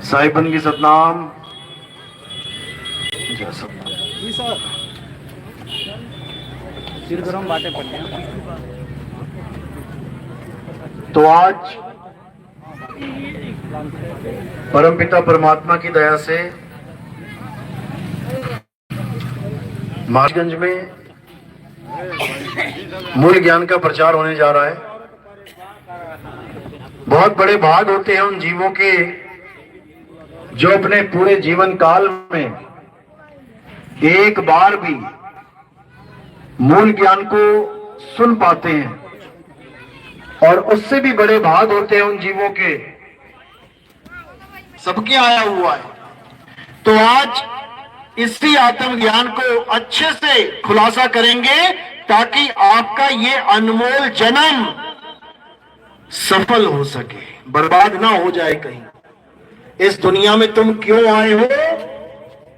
साहिबन की सतनाम। तो आज परमपिता परमात्मा की दया से महाराजगंज में मूल ज्ञान का प्रचार होने जा रहा है। बहुत बड़े भाग होते हैं उन जीवों के जो अपने पूरे जीवन काल में एक बार भी मूल ज्ञान को सुन पाते हैं, और उससे भी बड़े भाग होते हैं उन जीवों के सबके आया हुआ है। तो आज इसी आत्मज्ञान को अच्छे से खुलासा करेंगे ताकि आपका ये अनमोल जन्म सफल हो सके, बर्बाद ना हो जाए कहीं। इस दुनिया में तुम क्यों आए हो,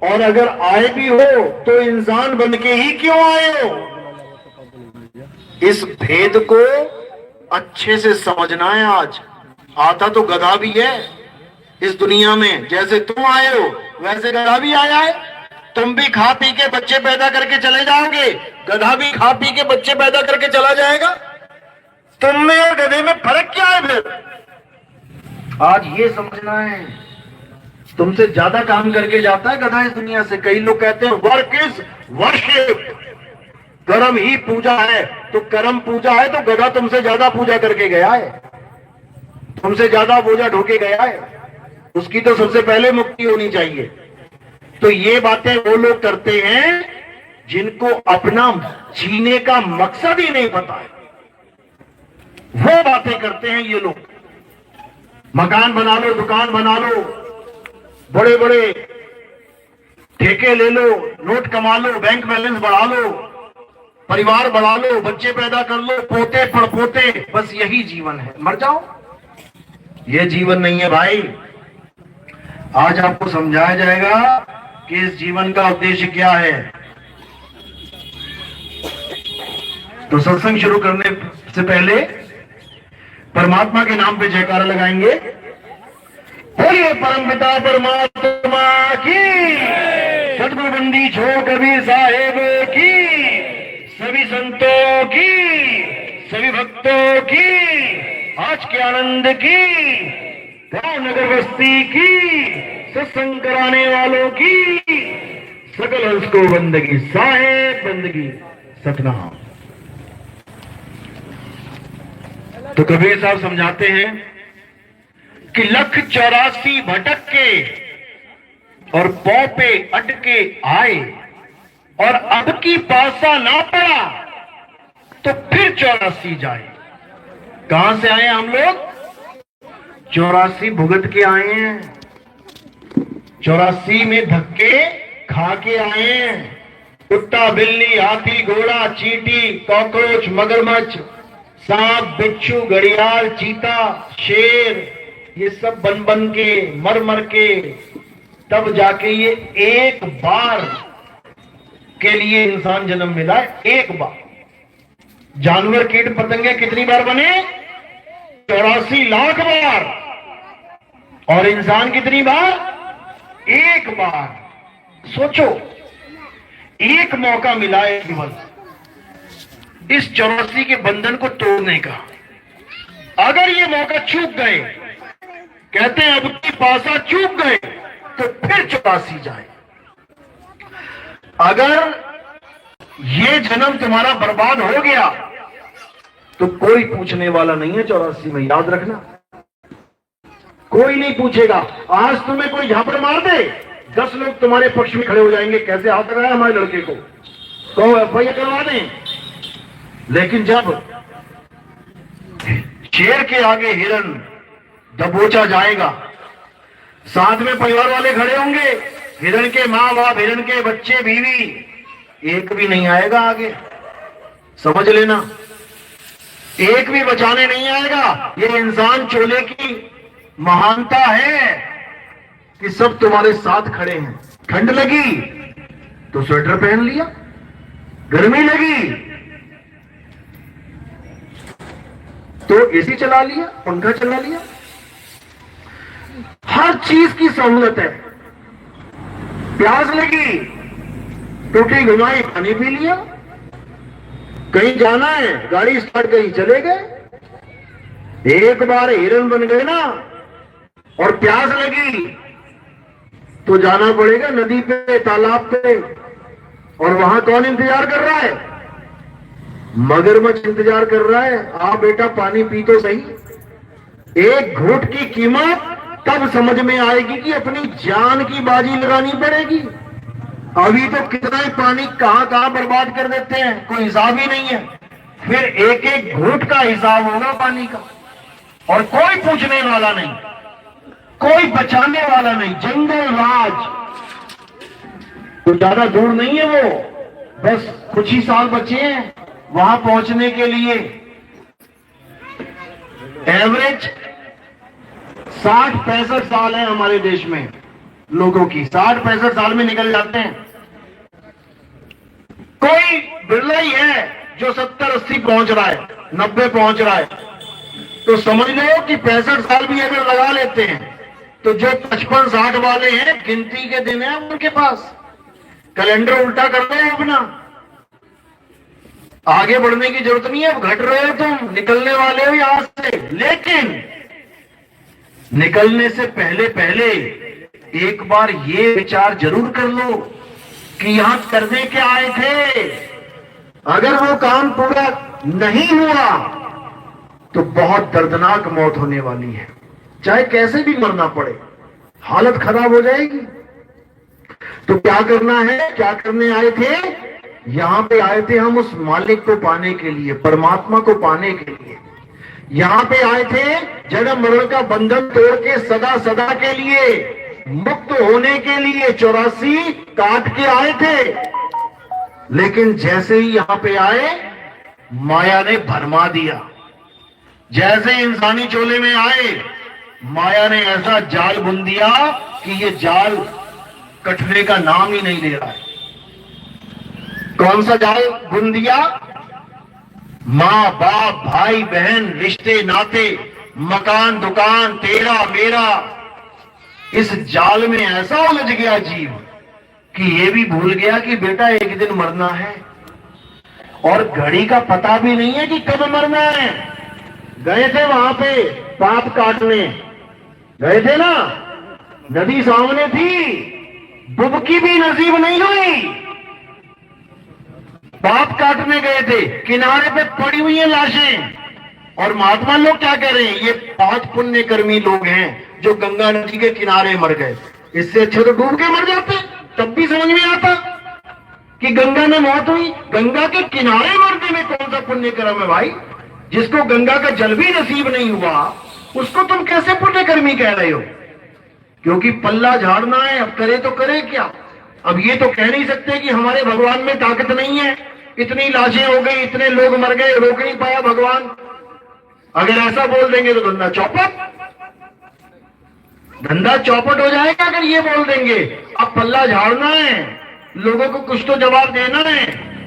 और अगर आए भी हो तो इंसान बन के ही क्यों आए हो, इस भेद को अच्छे से समझना है। आज आता तो गधा भी है इस दुनिया में, जैसे तुम आए हो वैसे गधा भी आया है। तुम भी खा पी के बच्चे पैदा करके चले जाओगे, गधा भी खा पी के बच्चे पैदा करके चला जाएगा। तुम में और गधे में फर्क क्या है फिर? आज ये समझना है। तुमसे ज्यादा काम करके जाता है गधा इस दुनिया से। कई लोग कहते हैं वर्क इज वर्शिप, कर्म ही पूजा है। तो कर्म पूजा है तो गधा तुमसे ज्यादा पूजा करके गया है, तुमसे ज्यादा बोझा ढोके गया है। उसकी तो सबसे पहले मुक्ति होनी चाहिए। तो ये बातें वो लोग करते हैं जिनको अपना जीने का मकसद ही नहीं पता है, वो बातें करते हैं ये लोग। मकान बना लो, दुकान बना लो, बड़े बड़े ठेके ले लो, नोट कमा लो, बैंक बैलेंस बढ़ा लो, परिवार बढ़ा लो, बच्चे पैदा कर लो, पोते पड़पोते, बस यही जीवन है। मर जाओ, ये जीवन नहीं है भाई। आज आपको समझाया जाएगा कि इस जीवन का उद्देश्य क्या है। तो सत्संग शुरू करने से पहले परमात्मा के नाम पे जयकारा लगाएंगे। बोलिए परमपिता परमात्मा की, सतगुरु बंदी छोड़ कबीर साहेब की, सभी संतों की, सभी भक्तों की, आज के आनंद की, गांव नगर बस्ती की, सत्संग कराने वालों की, सकल हंस को बंदगी, साहेब बंदगी सतनाम। तो कबीर साहब समझाते हैं कि 1,84 भटक के और पौ पे अटके आए, और अब की पासा ना पड़ा तो फिर 84 जाए। कहां से आए हम लोग? 84 भुगत के आए हैं, 84 में धक्के खा के आए हैं। कुत्ता, बिल्ली, हाथी, घोड़ा, चींटी, कॉकरोच, मगरमच्छ, सांप, बिच्छू, घड़ियाल, चीता, शेर, ये सब बन बन के, मर मर के, तब जाके ये एक बार के लिए इंसान जन्म मिला है। एक बार। जानवर, कीट पतंगे कितनी बार बने? 84 लाख बार। और इंसान कितनी बार? एक बार। सोचो, एक मौका मिला है केवल इस 84 के बंधन को तोड़ने का। अगर ये मौका चूक गए, कहते हैं अब की पासा चूक गए, तो फिर 84 जाए। अगर ये जन्म तुम्हारा बर्बाद हो गया तो कोई पूछने वाला नहीं है 84 में, याद रखना। कोई नहीं पूछेगा। आज तुम्हें कोई झापड़ मार दे, 10 लोग तुम्हारे पक्ष में खड़े हो जाएंगे, कैसे हाथ लगाया हमारे लड़के को, तो एफआईआर करवा दें। लेकिन जब शेर के आगे हिरन दबोचा जाएगा, साथ में परिवार वाले खड़े होंगे, हिरन के माँ बाप, हिरन के बच्चे, बीवी, एक भी नहीं आएगा आगे। समझ लेना, एक भी बचाने नहीं आएगा। ये इंसान चोले की महानता है कि सब तुम्हारे साथ खड़े हैं। ठंड लगी तो स्वेटर पहन लिया, गर्मी लगी तो एसी चला लिया, पंखा चला लिया, हर चीज की सहूलत है। प्यास लगी, टूटी घुमाई, पानी पी लिया। कहीं जाना है, गाड़ी स्टार्ट करी, चले गए। एक बार हिरन बन गए ना, और प्यास लगी तो जाना पड़ेगा नदी पे, तालाब पे, और वहां कौन इंतजार कर रहा है? मगरमच्छ इंतजार कर रहा है। आ बेटा पानी पी तो सही। एक घूंट की कीमत तब समझ में आएगी कि अपनी जान की बाजी लगानी पड़ेगी। अभी तो कितना ही पानी कहां कहां बर्बाद कर देते हैं, कोई हिसाब ही नहीं है। फिर एक एक घूंट का हिसाब होगा पानी का, और कोई पूछने वाला नहीं, कोई बचाने वाला नहीं। जंगल राज तो ज्यादा दूर नहीं है वो, बस कुछ ही साल बचे हैं वहां पहुंचने के लिए। एवरेज 60-65 साल है हमारे देश में लोगों की, 60-65 साल में निकल जाते हैं। कोई बिरला ही है जो 70-80 पहुंच रहा है, 90 पहुंच रहा है। तो समझ लो कि 65 साल भी अगर लगा लेते हैं तो जो 55-60 वाले हैं, गिनती के दिन है उनके पास। कैलेंडर उल्टा कर दो अपना, आगे बढ़ने की जरूरत नहीं है। अब घट रहे हो तुम, निकलने वाले हो यहां से। लेकिन निकलने से पहले पहले एक बार ये विचार जरूर कर लो कि यहां करने क्या आए थे। अगर वो काम पूरा नहीं हुआ तो बहुत दर्दनाक मौत होने वाली है, चाहे कैसे भी मरना पड़े, हालत खराब हो जाएगी। तो क्या करना है, क्या करने आए थे? यहां पे आए थे हम उस मालिक को पाने के लिए, परमात्मा को पाने के लिए। यहां पे आए थे जन्म मरण का बंधन तोड़ के सदा सदा के लिए मुक्त होने के लिए 84 काट के आए थे। लेकिन जैसे ही यहां पे आए, माया ने भरमा दिया। जैसे इंसानी चोले में आए, माया ने ऐसा जाल बुन दिया कि ये जाल कटने का नाम ही नहीं ले रहा है। कौन सा जाल बुन दिया? मां बाप, भाई बहन, रिश्ते नाते, मकान दुकान, तेरा मेरा। इस जाल में ऐसा उलझ गया जीव कि ये भी भूल गया कि बेटा एक दिन मरना है, और घड़ी का पता भी नहीं है कि कब मरना है। गए थे वहां पे पाप काटने, गए थे ना, नदी सामने थी, डुबकी भी नसीब नहीं हुई। पाप काटने गए थे, किनारे पे पड़ी हुई है लाशें, और महात्मा लोग क्या कह रहे हैं? ये 5 पुण्यकर्मी लोग हैं जो गंगा नदी के किनारे मर गए। इससे अच्छे तो डूब के मर जाते, तब भी समझ में आता कि गंगा में मौत हुई। गंगा के किनारे मरने में कौन सा पुण्यकर्म है भाई? जिसको गंगा का जल भी नसीब नहीं हुआ, उसको तुम कैसे पुण्यकर्मी कह रहे हो? क्योंकि पल्ला झाड़ना है, अब करे तो करे क्या? अब ये तो कह नहीं सकते कि हमारे भगवान में ताकत नहीं है, इतनी लाशें हो गई, इतने लोग मर गए, रोक नहीं पाया भगवान। अगर ऐसा बोल देंगे तो धंधा चौपट, धंधा चौपट हो जाएगा। अगर ये बोल देंगे अब पल्ला झाड़ना है, लोगों को कुछ तो जवाब देना है,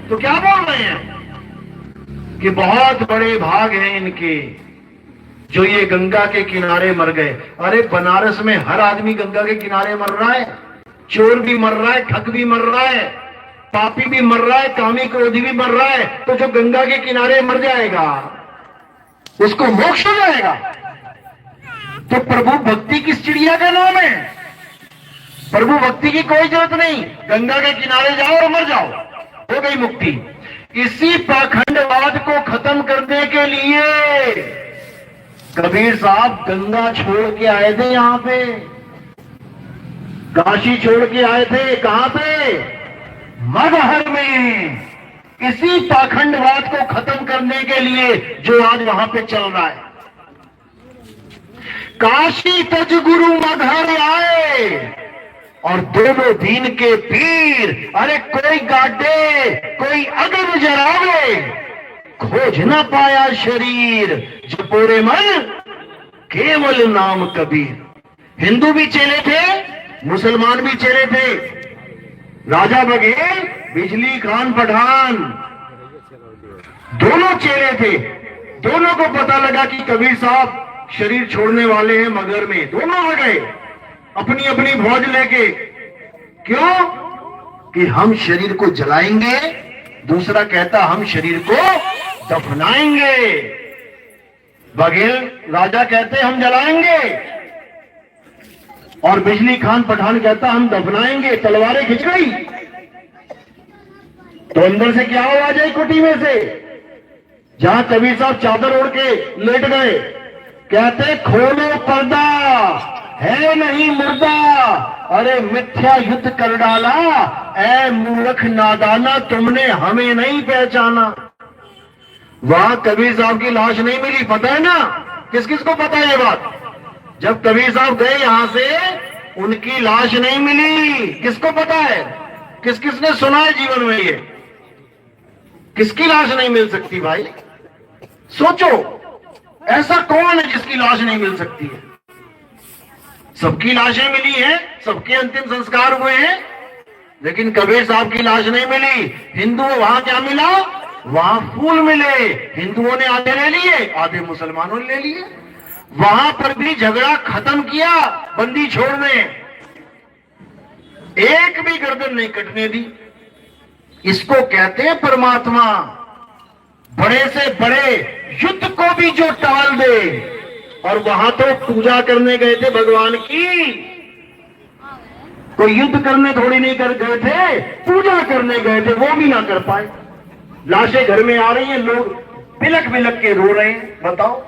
तो क्या बोल रहे हैं कि बहुत बड़े भाग हैं इनके जो ये गंगा के किनारे मर गए। अरे बनारस में हर आदमी गंगा के किनारे मर रहा है, चोर भी मर रहा है, ठग भी मर रहा है, पापी भी मर रहा है, कामी क्रोधी भी मर रहा है। तो जो गंगा के किनारे मर जाएगा उसको मोक्ष हो जाएगा। तो प्रभु भक्ति किस चिड़िया का नाम है? प्रभु भक्ति की कोई जरूरत नहीं, गंगा के किनारे जाओ और मर जाओ, हो गई मुक्ति। इसी पाखंडवाद को खत्म करने के लिए कबीर साहब गंगा छोड़ के आए थे, यहां पे काशी छोड़ के आए थे। कहां पे? मगहर में। इसी पाखंडवाद को खत्म करने के लिए जो आज वहां पे चल रहा है। काशी तज गुरु मगहर आए और दोनों दीन के पीर। अरे कोई गाडे कोई अगम जरावे, खोज न पाया शरीर, जपोरे मन केवल नाम कबीर। हिंदू भी चेले थे, मुसलमान भी चेले थे। राजा बघेल, बिजली खान पठान, दोनों चेले थे। दोनों को पता लगा कि कबीर साहब शरीर छोड़ने वाले हैं मगर में, दोनों आ गए। अपनी अपनी भौज लेके। क्यों? कि हम शरीर को जलाएंगे, दूसरा कहता हम शरीर को दफनाएंगे। बघेल राजा कहते हम जलाएंगे और बिजली खान पठान कहता हम दफनाएंगे। तलवारें खिंच गई तो अंदर से क्या आवाज आई कुटी में से? जहां कबीर साहब चादर ओढ़ के लेट गए, कहते खोलो पर्दा, है नहीं मुर्दा, अरे मिथ्या युद्ध कर डाला, ऐ मूर्ख नादाना, तुमने हमें नहीं पहचाना। वहां कबीर साहब की लाश नहीं मिली, पता है ना? किस किस को पता है ये बात? जब कबीर साहब गए यहां से, उनकी लाश नहीं मिली। किसको पता है? किस किसने सुना है जीवन में ये? किसकी लाश नहीं मिल सकती भाई? सोचो, ऐसा कौन है जिसकी लाश नहीं मिल सकती है? सबकी लाशें मिली हैं, सबके अंतिम संस्कार हुए हैं, लेकिन कबीर साहब की लाश नहीं मिली। हिंदुओं वहां क्या मिला? वहां फूल मिले। हिंदुओं ने आधे ले लिए, आधे मुसलमानों ने ले लिए। वहां पर भी झगड़ा खत्म किया, बंदी छोड़ने, एक भी गर्दन नहीं कटने दी। इसको कहते हैं परमात्मा। बड़े से बड़े युद्ध को भी जो टाल दे, और वहां तो पूजा करने गए थे भगवान की, कोई युद्ध करने थोड़ी नहीं कर गए थे, पूजा करने गए थे, वो भी ना कर पाए। लाशें घर में आ रही हैं, लोग बिलक बिलक के रो रहे हैं। बताओ,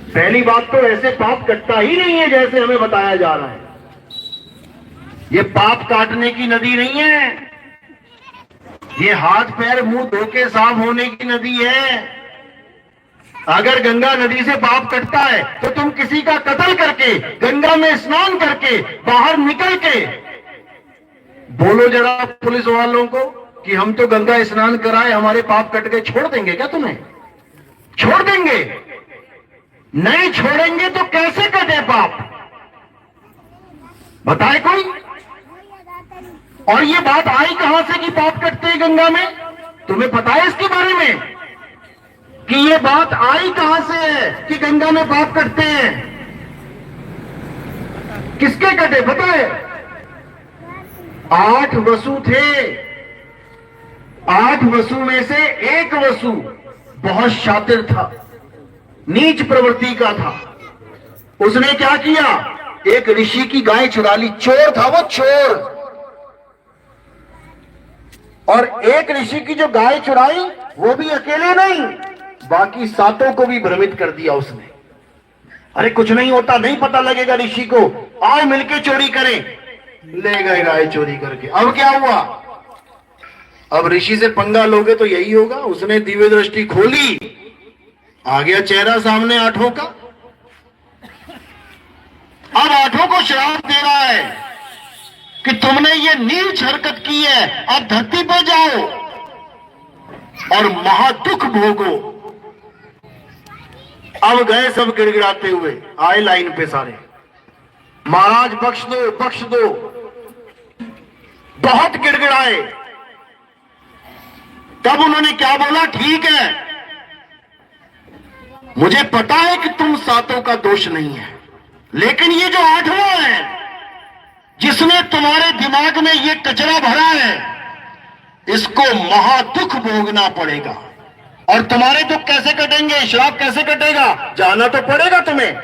पहली बात तो ऐसे पाप कटता ही नहीं है जैसे हमें बताया जा रहा है। ये पाप काटने की नदी नहीं है, ये हाथ पैर मुंह धो के साफ होने की नदी है। अगर गंगा नदी से पाप कटता है तो तुम किसी का कत्ल करके, गंगा में स्नान करके, बाहर निकल के बोलो जरा पुलिस वालों को कि हम तो गंगा स्नान कराए, हमारे पाप कट गए। छोड़ देंगे क्या तुम्हें? छोड़ देंगे? नहीं छोड़ेंगे तो कैसे कटे पाप? बताए कोई? और ये बात आई कहां से कि पाप कटते हैं गंगा में? तुम्हें पता है इसके बारे में कि ये बात आई कहां से है कि गंगा में पाप कटते हैं? किसके कटे पता है? 8 वसु थे। 8 वसु में से एक वसु बहुत शातिर था, नीच प्रवृत्ति का था। उसने क्या किया? एक ऋषि की गाय चुरा ली। चोर था वो, चोर। और एक ऋषि की जो गाय चुराई, वो भी अकेले नहीं, बाकी 7 को भी भ्रमित कर दिया उसने। अरे कुछ नहीं होता, नहीं पता लगेगा ऋषि को, आए मिलके चोरी करें। ले गए गाय चोरी करके। अब क्या हुआ? अब ऋषि से पंगा लोगे तो यही होगा। उसने दिव्य दृष्टि खोली, आ गया चेहरा सामने 8 का। अब 8 को श्राप दे रहा है कि तुमने ये नीच हरकत की है, अब धरती पर जाओ और महादुख भोगो। अब गए सब गिड़गिड़ाते हुए, आए लाइन पे सारे, महाराज बख्श दो, बख्श दो। बहुत गिड़गिड़ाए। तब उन्होंने क्या बोला? ठीक है, मुझे पता है कि तुम 7 का दोष नहीं है, लेकिन ये जो 8वां है, जिसने तुम्हारे दिमाग में ये कचरा भरा है, इसको महादुख भोगना पड़ेगा। और तुम्हारे दुख कैसे कटेंगे? श्राप कैसे कटेगा? जाना तो पड़ेगा तुम्हें।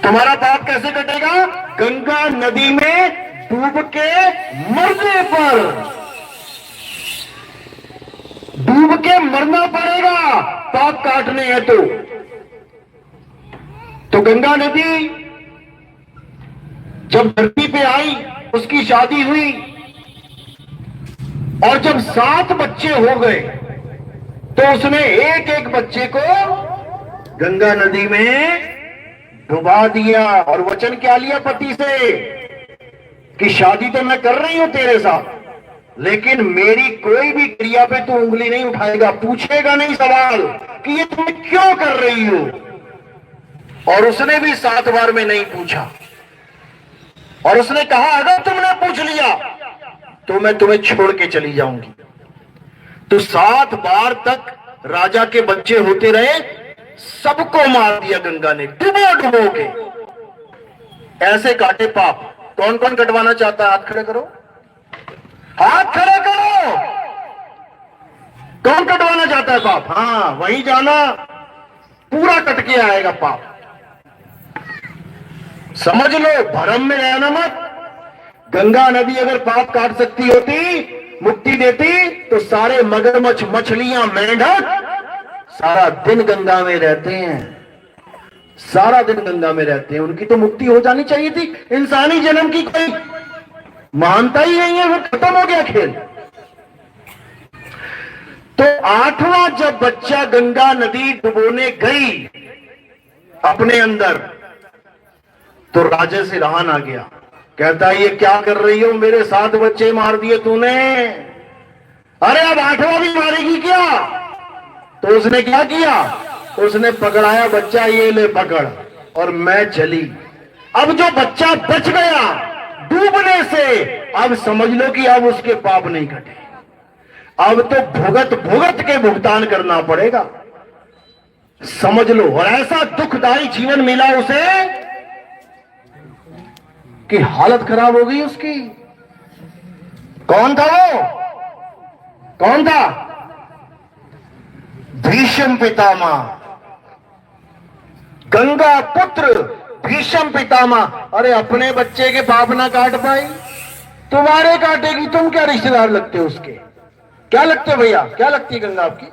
तुम्हारा पाप कैसे कटेगा? गंगा नदी में डूब के मरने पर, डूब के मरना पड़ेगा पाप काटने हैं तो गंगा नदी जब धरती पे आई, उसकी शादी हुई, और जब 7 बच्चे हो गए तो उसने एक एक बच्चे को गंगा नदी में डुबा दिया। और वचन क्या लिया पति से कि शादी तो मैं कर रही हूं तेरे साथ, लेकिन मेरी कोई भी क्रिया पे तू उंगली नहीं उठाएगा, पूछेगा नहीं सवाल कि ये तुम क्यों कर रही हो। और उसने भी 7 बार में नहीं पूछा। और उसने कहा अगर तुमने पूछ लिया तो मैं तुम्हें छोड़ के चली जाऊंगी। तो 7 बार तक राजा के बच्चे होते रहे, सबको मार दिया गंगा ने, डुबो डुबो के। ऐसे काटे पाप। कौन कौन कटवाना चाहता है? हाथ खड़े करो, हाथ खड़े करो। कौन कटवाना चाहता है पाप? हाँ, वहीं जाना, पूरा कट के आएगा पाप। समझ लो, भ्रम में रहना मत। गंगा नदी अगर पाप काट सकती होती, मुक्ति देती, तो सारे मगरमच्छ, मछलियां, मेंढक सारा दिन गंगा में रहते हैं, सारा दिन गंगा में रहते हैं। उनकी तो मुक्ति हो जानी चाहिए थी। इंसानी जन्म की कोई महानता ही नहीं है, वो खत्म हो गया खेल। तो 8वां जब बच्चा गंगा नदी डुबोने गई अपने अंदर, तो राजा से रहान आ गया। कहता है, ये क्या कर रही हो? मेरे 7 बच्चे मार दिए तूने, अरे अब 8वां भी मारेगी क्या? तो उसने क्या किया? उसने पकड़ाया बच्चा, ये ले पकड़, और मैं चली। अब जो बच्चा बच गया डूबने से, अब समझ लो कि अब उसके पाप नहीं कटे। अब तो भुगत भुगत के भुगतान करना पड़ेगा, समझ लो। और ऐसा दुखदायी जीवन मिला उसे कि हालत खराब हो गई उसकी। कौन था वो? कौन था? भीष्म पितामह, गंगा पुत्र भीष्म पितामह। अरे अपने बच्चे के पाप ना काट पाई, तुम्हारे काटेगी। तुम क्या रिश्तेदार लगते हो उसके? क्या लगते हो भैया? क्या लगती है गंगा आपकी?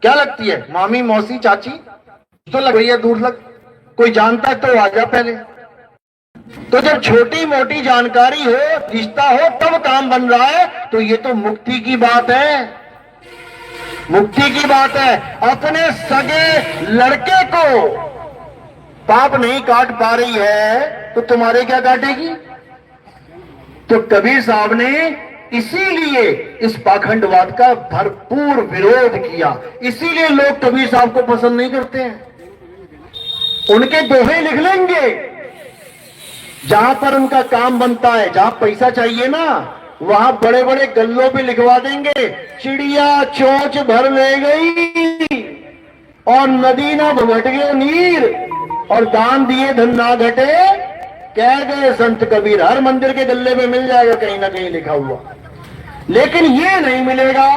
क्या लगती है? मामी, मौसी, चाची तो लग रही है, दूर लग। कोई जानता है तो आ जा पहले। तो जब छोटी मोटी जानकारी हो, रिश्ता हो, तब काम बन रहा है, तो ये तो मुक्ति की बात है, मुक्ति की बात है। अपने सगे लड़के को पाप नहीं काट पा रही है, तो तुम्हारे क्या काटेगी? तो कबीर साहब ने इसीलिए इस पाखंडवाद का भरपूर विरोध किया। इसीलिए लोग कबीर साहब को पसंद नहीं करते हैं। उनके दोहे लिख लेंगे, जहां पर उनका काम बनता है, जहां पैसा चाहिए ना, वहां बड़े बड़े गल्लों पे लिखवा देंगे, चिड़िया चोंच भर ले गई और नदी ना भगट गए नीर, और दान दिए धन ना घटे, कह गए संत कबीर। हर मंदिर के गल्ले में मिल जाएगा कहीं ना कहीं लिखा हुआ। लेकिन ये नहीं मिलेगा,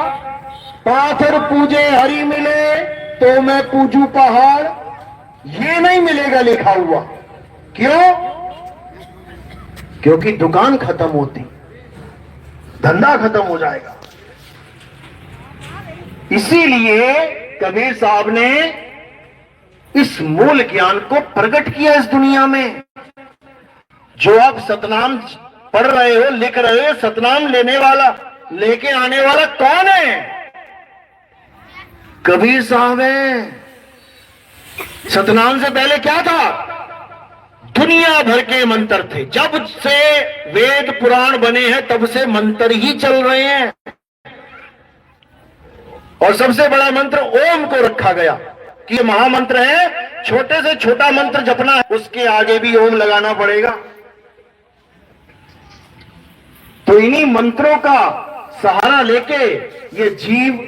पाथर पूजे हरि मिले तो मैं पूजू पहाड़, ये नहीं मिलेगा लिखा हुआ। क्यों? क्योंकि दुकान खत्म होती, धंधा खत्म हो जाएगा। इसीलिए कबीर साहब ने इस मूल ज्ञान को प्रकट किया इस दुनिया में। जो आप सतनाम पढ़ रहे हो, लिख रहे हो, सतनाम लेने वाला, लेके आने वाला कौन है? कबीर साहब है। सतनाम से पहले क्या था? दुनिया भर के मंत्र थे। जब से वेद पुराण बने हैं तब से मंत्र ही चल रहे हैं, और सबसे बड़ा मंत्र ओम को रखा गया कि ये महामंत्र है। छोटे से छोटा मंत्र जपना है, उसके आगे भी ओम लगाना पड़ेगा। तो इन्हीं मंत्रों का सहारा लेके ये जीव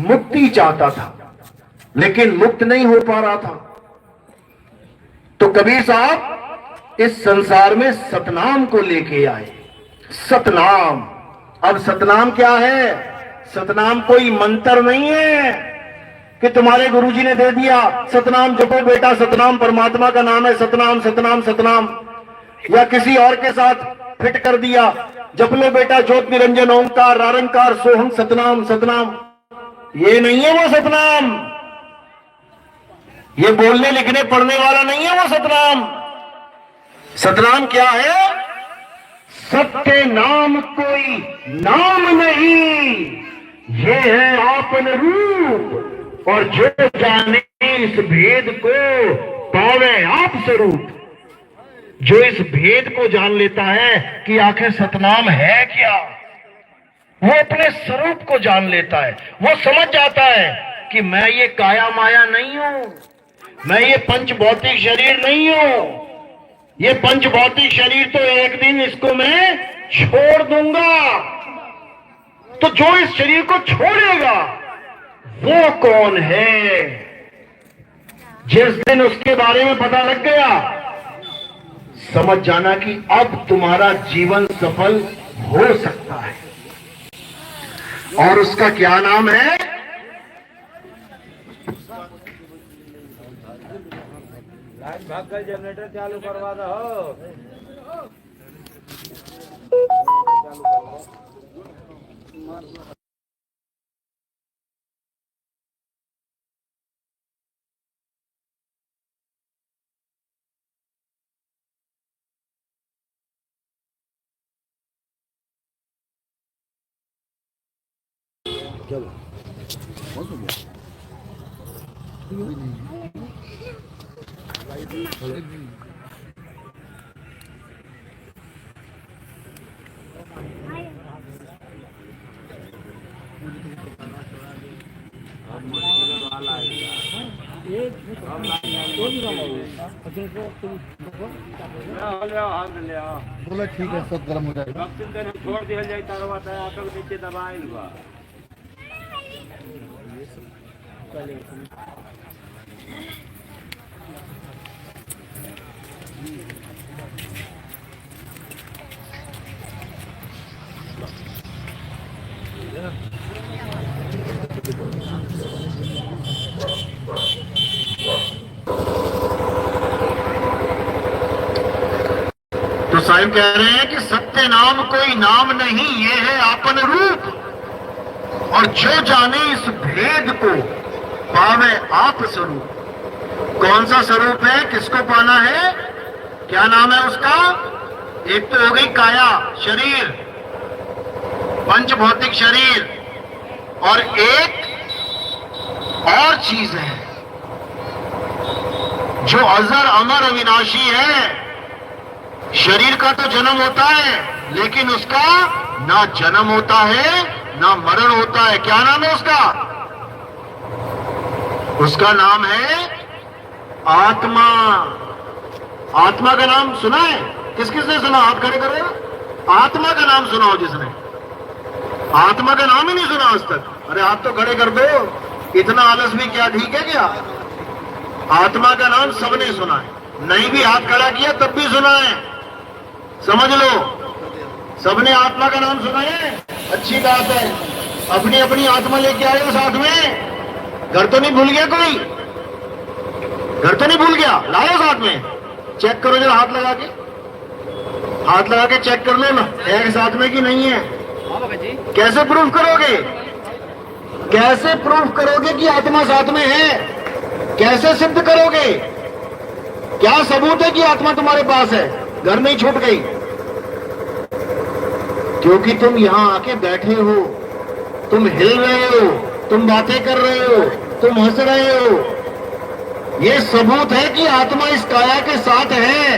मुक्ति चाहता था, लेकिन मुक्त नहीं हो पा रहा था। तो कबीर साहब इस संसार में सतनाम को लेके आए। सतनाम, अब सतनाम क्या है? सतनाम कोई मंत्र नहीं है कि तुम्हारे गुरुजी ने दे दिया, सतनाम जपो बेटा, सतनाम परमात्मा का नाम है, सतनाम सतनाम सतनाम, या किसी और के साथ फिट कर दिया, जप लो बेटा ज्योत निरंजन ओंकार रारंकार सोहम सतनाम सतनाम। ये नहीं है वो सतनाम, ये बोलने लिखने पढ़ने वाला नहीं है वो सतनाम। सतनाम क्या है? सत्य नाम कोई नाम नहीं, ये है आपन रूप, और जो जाने इस भेद को पावे आप स्वरूप। जो इस भेद को जान लेता है कि आखिर सतनाम है क्या, वो अपने स्वरूप को जान लेता है। वो समझ जाता है कि मैं ये काया माया नहीं हूं, मैं ये पंच भौतिक शरीर नहीं हूं। ये पंच भौतिक शरीर तो एक दिन इसको मैं छोड़ दूंगा। तो जो इस शरीर को छोड़ेगा वो कौन है? जिस दिन उसके बारे में पता लग गया, समझ जाना कि अब तुम्हारा जीवन सफल हो सकता है। और उसका क्या नाम है? भाग गई, जनरेटर चालू करवा दो। चलो बोला ठीक है, सब गर्म हो जाएगा। छोड़ दिया जाए तरवा आकर नीचे दबाइल बा। तो साहिब कह रहे हैं कि सत्य नाम कोई नाम नहीं, ये है आपन रूप। और जो जाने इस भेद को पावे आप स्वरूप। कौन सा स्वरूप है, किसको पाना है, क्या नाम है उसका? एक तो हो गई काया, शरीर, पंच भौतिक शरीर, और एक और चीज है जो अजर अमर अविनाशी है। शरीर का तो जन्म होता है, लेकिन उसका ना जन्म होता है ना मरण होता है। क्या नाम है उसका? उसका नाम है आत्मा। आत्मा का नाम सुना है? किस किसने सुना? हाथ खड़े करो। आत्मा का नाम सुना हो जिसने? आत्मा का नाम ही नहीं सुना आज तक? अरे हाथ तो खड़े कर दो, इतना आलस भी क्या ठीक है क्या? आत्मा का नाम सबने सुना है, नहीं भी हाथ खड़ा किया तब भी सुना है। समझ लो, सबने आत्मा का नाम सुना है, अच्छी बात है। अपनी अपनी आत्मा लेके आए हो साथ में। घर तो नहीं भूल गया कोई? घर तो नहीं भूल गया? लाओ साथ में, चेक करो जरा, हाथ लगा के, हाथ लगा के चेक कर लो ना, एक साथ में कि नहीं है। कैसे प्रूफ करोगे? कैसे प्रूफ करोगे कि आत्मा साथ में है? कैसे सिद्ध करोगे? क्या सबूत है कि आत्मा तुम्हारे पास है, घर नहीं छूट गई? क्योंकि तुम यहां आके बैठे हो, तुम हिल रहे हो, तुम बातें कर रहे हो, तुम हंस रहे हो। ये सबूत है कि आत्मा इस काया के साथ है।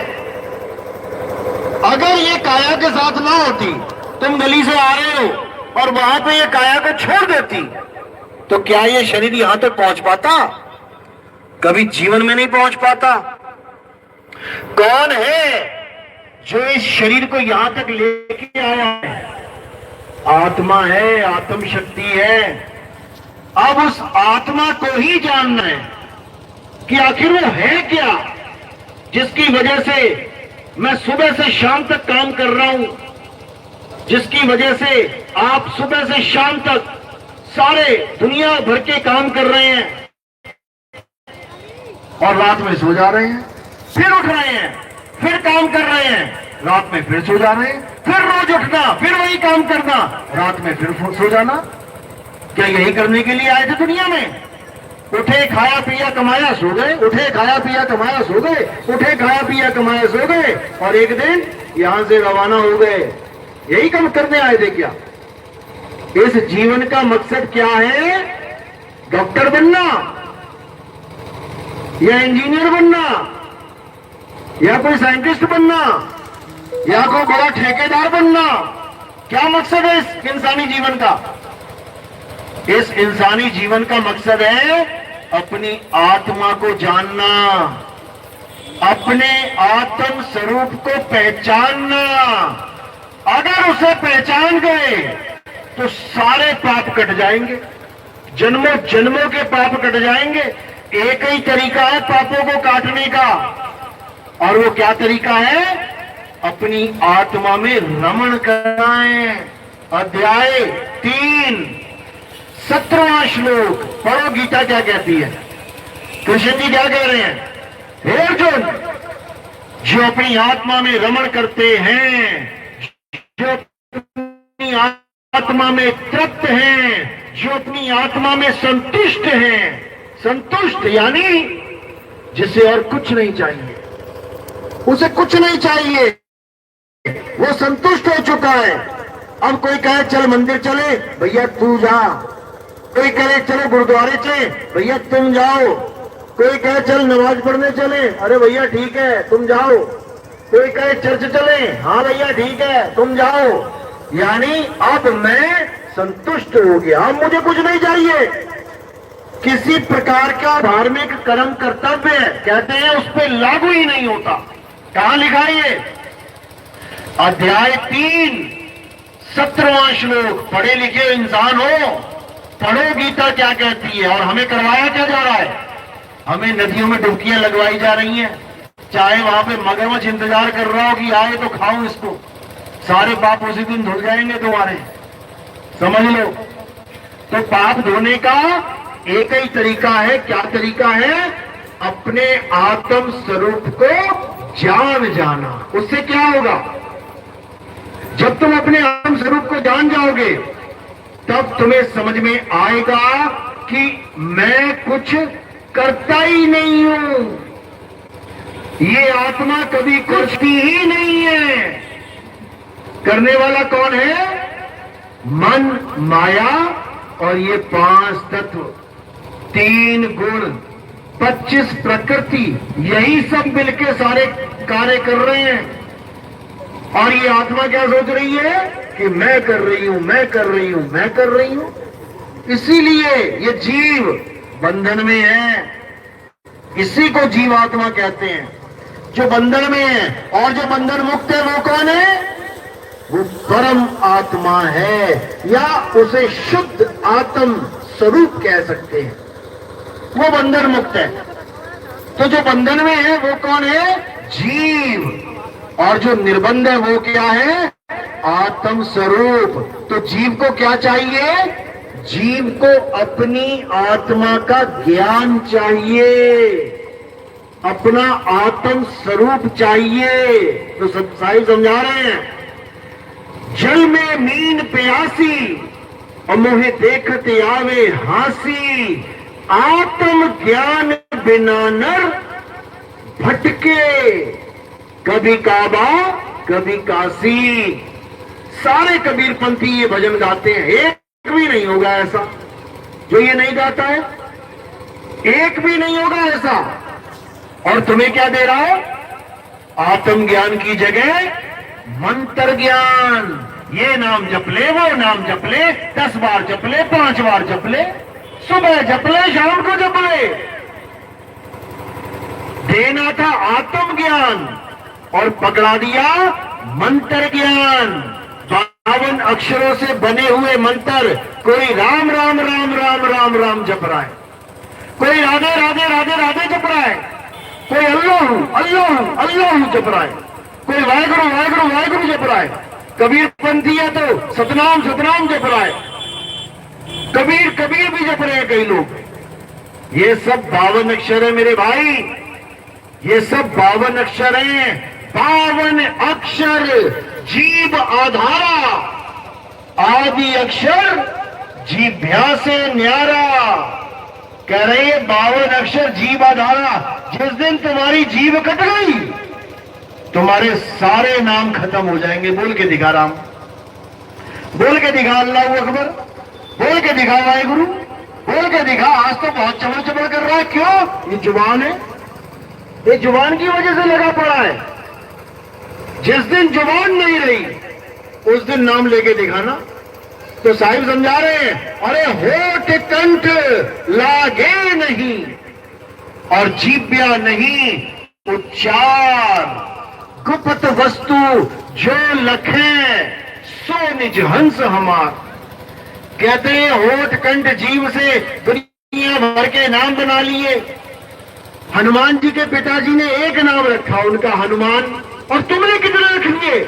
अगर ये काया के साथ ना होती, तुम गली से आ रहे हो और वहां पे ये काया को छोड़ देती, तो क्या ये शरीर यहां तक पहुंच पाता? कभी जीवन में नहीं पहुंच पाता। कौन है जो इस शरीर को यहां तक लेके आया है? आत्मा है, आत्म शक्ति है। अब उस आत्मा को ही जानना है कि आखिर वो है क्या, जिसकी वजह से मैं सुबह से शाम तक काम कर रहा हूं, जिसकी वजह से आप सुबह से शाम तक सारे दुनिया भर के काम कर रहे हैं और रात में सो जा रहे हैं, फिर उठ रहे हैं, फिर काम कर रहे हैं, रात में फिर सो जा रहे हैं, फिर रोज उठना, फिर वही काम करना, रात में फिर सो जाना। क्या यही करने के लिए आए थे दुनिया में? उठे, खाया पिया कमाया, सो गए, उठे, खाया पिया कमाया, सो गए, उठे, खाया पिया कमाया, सो गए, और एक दिन यहां से रवाना हो गए। यही काम करने आए थे क्या? इस जीवन का मकसद क्या है? डॉक्टर बनना या इंजीनियर बनना या कोई साइंटिस्ट बनना या कोई बड़ा ठेकेदार बनना? क्या मकसद है इस इंसानी जीवन का? इस इंसानी जीवन का मकसद है अपनी आत्मा को जानना, अपने आत्म स्वरूप को पहचानना। अगर उसे पहचान गए तो सारे पाप कट जाएंगे, जन्मों जन्मों के पाप कट जाएंगे। एक ही तरीका है पापों को काटने का, और वो क्या तरीका है? अपनी आत्मा में रमण कराएं। अध्याय 3 17वां श्लोक पढ़ो, गीता क्या कहती है। कृष्ण जी क्या कह रहे हैं? हे अर्जुन, जो अपनी आत्मा में रमण करते हैं, जो अपनी आत्मा में तृप्त हैं, जो अपनी आत्मा में संतुष्ट हैं, संतुष्ट यानी जिसे और कुछ नहीं चाहिए, उसे कुछ नहीं चाहिए, वो संतुष्ट हो चुका है। अब कोई कहे चल मंदिर चले, भैया तू जा। कोई कहे चलो गुरुद्वारे चले, भैया तुम जाओ। कोई कहे चल नमाज पढ़ने चले, अरे भैया ठीक है तुम जाओ। कोई कहे चर्च चले, हाँ भैया ठीक है तुम जाओ। यानी अब मैं संतुष्ट हो गया, अब मुझे कुछ नहीं चाहिए। किसी प्रकार का धार्मिक कर्म कर्तव्य कहते हैं उस पर लागू ही नहीं होता। कहां लिखा है ये? अध्याय 3 17वां श्लोक। पढ़े लिखे इंसान हो, पढ़ो गीता क्या कहती है। और हमें करवाया क्या जा रहा है? हमें नदियों में डुबकियां लगवाई जा रही हैं, चाहे वहां पे मगरमच्छ इंतजार कर रहा हो कि आए तो खाऊं इसको। सारे पाप उसी दिन धुल जाएंगे तुम्हारे, समझ लो। तो पाप धोने का एक ही तरीका है। क्या तरीका है? अपने आत्म स्वरूप को जान जाना। उससे क्या होगा? जब तुम अपने आत्म स्वरूप को जान जाओगे तब तुम्हें समझ में आएगा कि मैं कुछ करता ही नहीं हूं, ये आत्मा कभी कुछ की ही नहीं है। करने वाला कौन है? मन, माया और ये 5 तत्व, 3 गुण, 25 प्रकृति, यही सब मिलके सारे कार्य कर रहे हैं। और ये आत्मा क्या सोच रही है कि मैं कर रही हूं, मैं कर रही हूं, मैं कर रही हूं। इसीलिए ये जीव बंधन में है। इसी को जीवात्मा कहते हैं, जो बंधन में है। और जो बंधन मुक्त है वो कौन है? वो परम आत्मा है, या उसे शुद्ध आत्म स्वरूप कह सकते हैं। वो बंधन मुक्त है। तो जो बंधन में है वो कौन है? जीव। और जो निर्बंध है वो क्या है? आत्म स्वरूप। तो जीव को क्या चाहिए? जीव को अपनी आत्मा का ज्ञान चाहिए, अपना आत्म स्वरूप चाहिए। तो साईं समझा रहे हैं, जल में मीन प्यासी और मोहे देखते आवे हासी, आत्म ज्ञान बिना नर भटके, कभी काबा कभी काशी। सारे कबीरपंथी ये भजन गाते हैं, एक भी नहीं होगा ऐसा जो ये नहीं गाता है, एक भी नहीं होगा ऐसा। और तुम्हें क्या दे रहा है? आत्म ज्ञान की जगह मंत्र ज्ञान। ये नाम जप ले, वो नाम जप ले, 10 बार जप ले, 5 बार जप ले, सुबह जप ले, शाम को जप ले। देना था आत्म ज्ञान और पकड़ा दिया मंत्र ज्ञान। 52 अक्षरों से बने हुए मंत्र। कोई राम राम राम राम राम राम जप रहा है, कोई राधे राधे राधे राधे जप रहा है, कोई अल्लाह अल्लाह अल्लाह जप रहा है, कोई वाहेगुरु वाहेगुरु वाहेगुरु जप रहा है। कबीरपंथी है तो सतनाम सतनाम जप रहा है, कबीर कबीर भी जप रहे हैं कई लोग। ये सब 52 अक्षर है मेरे भाई, ये सब 52 अक्षर हैं। 52 अक्षर जीव आधारा, आदि अक्षर जीभ्या से न्यारा। कह रहे हैं 52 अक्षर जीव आधारा। जिस दिन तुम्हारी जीभ कट गई तुम्हारे सारे नाम खत्म हो जाएंगे। बोल के दिखा राम, बोल के दिखा अल्लाह अकबर, बोल के दिखा वाहेगुरु, बोल के दिखा। आज तो बहुत चमड़ चमड़ कर रहा है, क्यों? ये जुबान है, ये जुबान की वजह से लगा पड़ा है। जिस दिन जुबान नहीं रही उस दिन नाम लेके दिखाना। तो साहिब समझा रहे हैं, अरे होठ कंठ लागे नहीं और जीभ्या नहीं उच्चार, गुप्त वस्तु जो लखे सो निज हंस हमार। कहते हैं होठ कंठ जीव से दुनिया भर के नाम बना लिए। हनुमान जी के पिताजी ने एक नाम रखा, उनका हनुमान। और तुमने कितने रख लिए?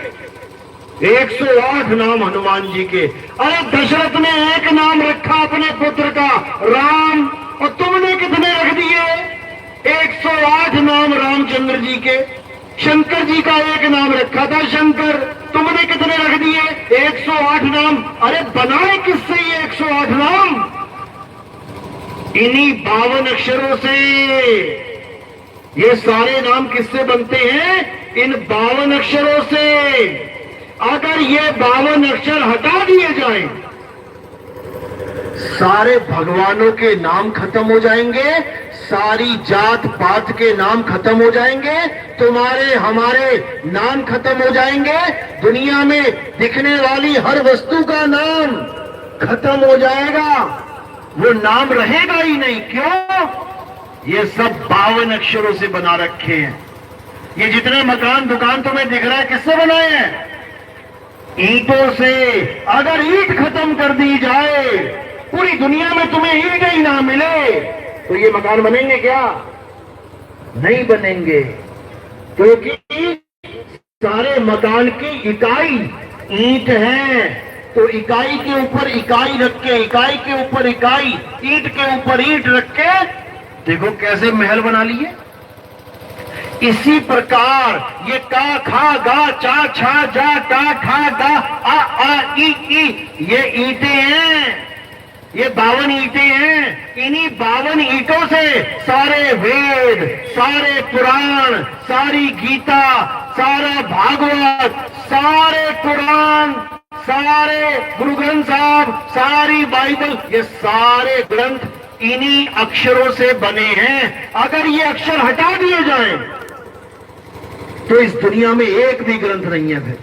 108 नाम हनुमान जी के। अरे दशरथ ने एक नाम रखा अपने पुत्र का, राम, और तुमने कितने रख दिए? 108 नाम रामचंद्र जी के। शंकर जी का एक नाम रखा था शंकर, तुमने कितने रख दिए? 108 नाम। अरे बनाए किससे ये 108 नाम? इन्हीं 52 अक्षरों से। ये सारे नाम किससे बनते हैं? इन 52 अक्षरों से। अगर ये 52 अक्षर हटा दिए जाएं, सारे भगवानों के नाम खत्म हो जाएंगे, सारी जात पात के नाम खत्म हो जाएंगे, तुम्हारे हमारे नाम खत्म हो जाएंगे, दुनिया में दिखने वाली हर वस्तु का नाम खत्म हो जाएगा, वो नाम रहेगा ही नहीं। क्यों? ये सब 52 अक्षरों से बना रखे हैं। ये जितने मकान दुकान तुम्हें दिख रहा है किससे बनाए हैं? ईंटों से। अगर ईंट खत्म कर दी जाए, पूरी दुनिया में तुम्हें ईंट ही ना मिले, तो ये मकान बनेंगे क्या? नहीं बनेंगे, क्योंकि सारे मकान की इकाई ईंट है। तो इकाई के ऊपर इकाई रख के, इकाई के ऊपर इकाई, ईंट के ऊपर ईंट रख के देखो कैसे महल बना लिए। इसी प्रकार ये का खा गा चा छा जा टा ठा गा आ ई, ये ईंटें हैं, ये 52 ईंटें हैं। इन्हीं 52 ईंटों से सारे वेद, सारे पुराण, सारी गीता, सारा भागवत, सारे कुरान, सारे गुरु ग्रंथ साहब, सारी बाइबल, ये सारे ग्रंथ इन्हीं अक्षरों से बने हैं। अगर ये अक्षर हटा दिए जाएं, तो इस दुनिया में एक भी ग्रंथ नहीं है, फिर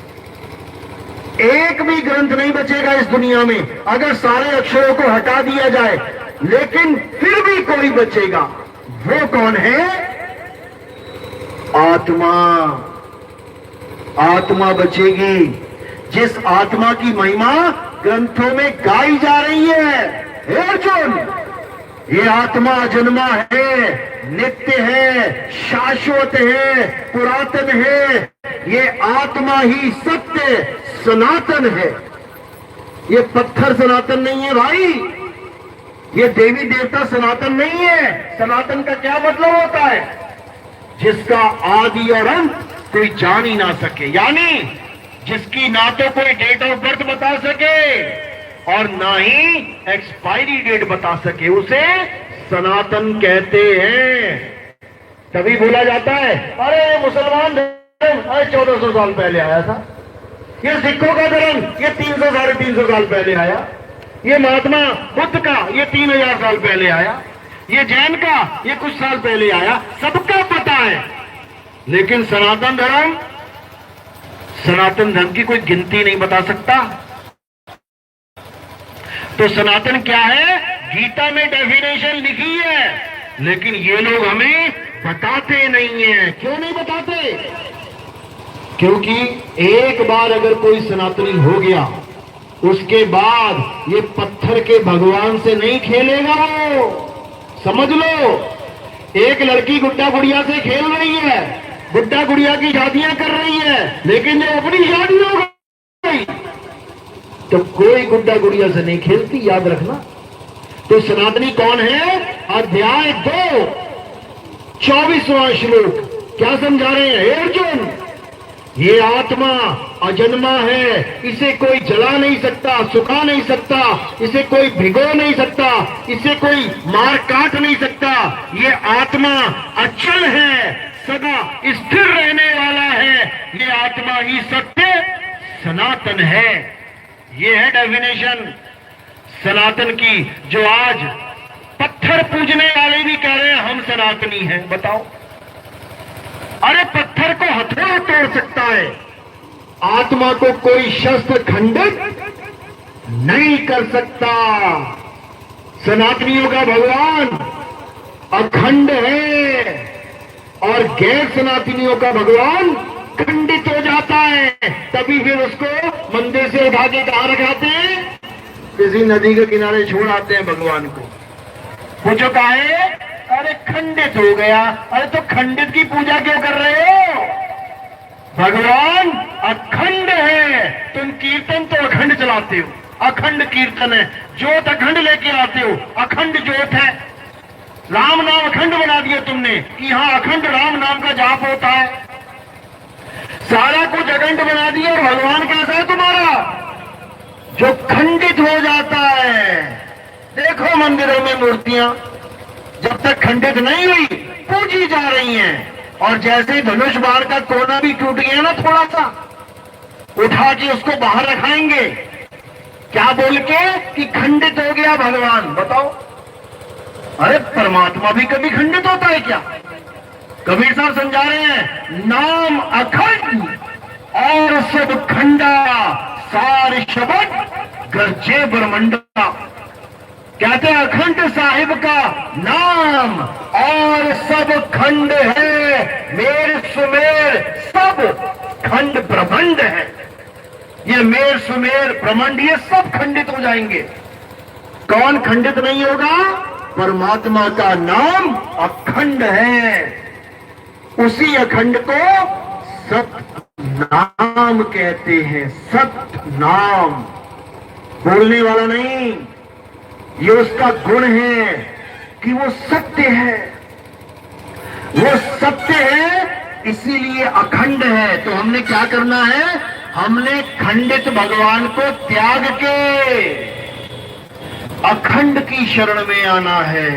एक भी ग्रंथ नहीं बचेगा इस दुनिया में, अगर सारे अक्षरों को हटा दिया जाए। लेकिन फिर भी कोई बचेगा। वो कौन है? आत्मा। आत्मा बचेगी, जिस आत्मा की महिमा ग्रंथों में गाई जा रही है। हे अर्जुन, ये आत्मा अजन्मा है, नित्य है, शाश्वत है, पुरातन है। ये आत्मा ही सत्य सनातन है। ये पत्थर सनातन नहीं है भाई, ये देवी देवता सनातन नहीं है। सनातन का क्या मतलब होता है? जिसका आदि और अंत कोई जान ही ना सके, यानी जिसकी ना तो कोई डेट ऑफ बर्थ बता सके और ना ही एक्सपायरी डेट बता सके, उसे सनातन कहते हैं। तभी बोला जाता है, अरे मुसलमान धर्म 1400 साल पहले आया था, ये सिखों का धर्म ये 300 साढ़े 300 साल पहले आया, ये महात्मा बुद्ध का ये 3000 साल पहले आया, ये जैन का ये कुछ साल पहले आया। सबका पता है, लेकिन सनातन धर्म की कोई गिनती नहीं बता सकता। तो सनातन क्या है? गीता में डेफिनेशन लिखी है, लेकिन ये लोग हमें बताते नहीं है। क्यों नहीं बताते? क्योंकि एक बार अगर कोई सनातनी हो गया, उसके बाद ये पत्थर के भगवान से नहीं खेलेगा। वो समझ लो, एक लड़की गुड्डा गुड़िया से खेल रही है, गुड्डा गुड़िया की शादियां कर रही है, लेकिन जब अपनी शादी हो गई तो कोई गुड्डा गुड़िया से नहीं खेलती, याद रखना। तो सनातनी कौन है? अध्याय 2 24वां श्लोक क्या समझा रहे हैं? हे अर्जुन, ये आत्मा अजन्मा है, इसे कोई जला नहीं सकता, सुखा नहीं सकता, इसे कोई भिगो नहीं सकता, इसे कोई मार काट नहीं सकता। ये आत्मा अचल है, सदा स्थिर रहने वाला है। ये आत्मा ही सत्य सनातन है। ये है डेफिनेशन सनातन की, जो आज पत्थर पूजने वाले भी कह रहे हैं हम सनातनी हैं। बताओ, अरे पत्थर को हथौड़ा तोड़ सकता है, आत्मा को कोई शस्त्र खंडित नहीं कर सकता। सनातनियों का भगवान अखंड है और गैर सनातनियों का भगवान खंडित हो जाता है। तभी फिर उसको मंदिर से उठा के कहां रखाते हैं? किसी नदी के किनारे छोड़ आते हैं भगवान को। पूछो काहे? अरे खंडित हो गया। अरे तो खंडित की पूजा क्यों कर रहे हो? भगवान अखंड है। तुम कीर्तन तो अखंड चलाते हो, अखंड कीर्तन है, ज्योत अखंड लेके आते हो, अखंड ज्योत है। राम नाम अखंड बना दिया तुमने कि हाँ अखंड राम नाम का जाप होता है, सारा कुछ अखंड बना दिया। और भगवान कैसा है तुम्हारा? जो खंडित हो जाता है। देखो मंदिरों में मूर्तियां जब तक खंडित नहीं हुई पूजी जा रही हैं, और जैसे ही धनुष बाण का कोना भी टूट गया ना थोड़ा सा, उठा के उसको बाहर रखाएंगे, क्या बोल के कि खंडित हो गया भगवान। बताओ, अरे परमात्मा भी कभी खंडित होता है क्या? कबीर साहब समझा रहे हैं, नाम अखंड और सब खंडा, सार शब्द गरजे ब्रह्मंडा। कहते हैं अखंड साहिब का नाम और सब खंड है, मेर सुमेर सब खंड ब्रह्मांड है। ये मेर सुमेर ब्रह्मांड ये सब खंडित हो जाएंगे। कौन खंडित नहीं होगा? परमात्मा का नाम अखंड है। उसी अखंड को सत्य नाम कहते हैं। सत्य नाम बोलने वाला नहीं, ये उसका गुण है कि वो सत्य है, वो सत्य है, इसीलिए अखंड है। तो हमने क्या करना है? हमने खंडित भगवान को त्याग के अखंड की शरण में आना है।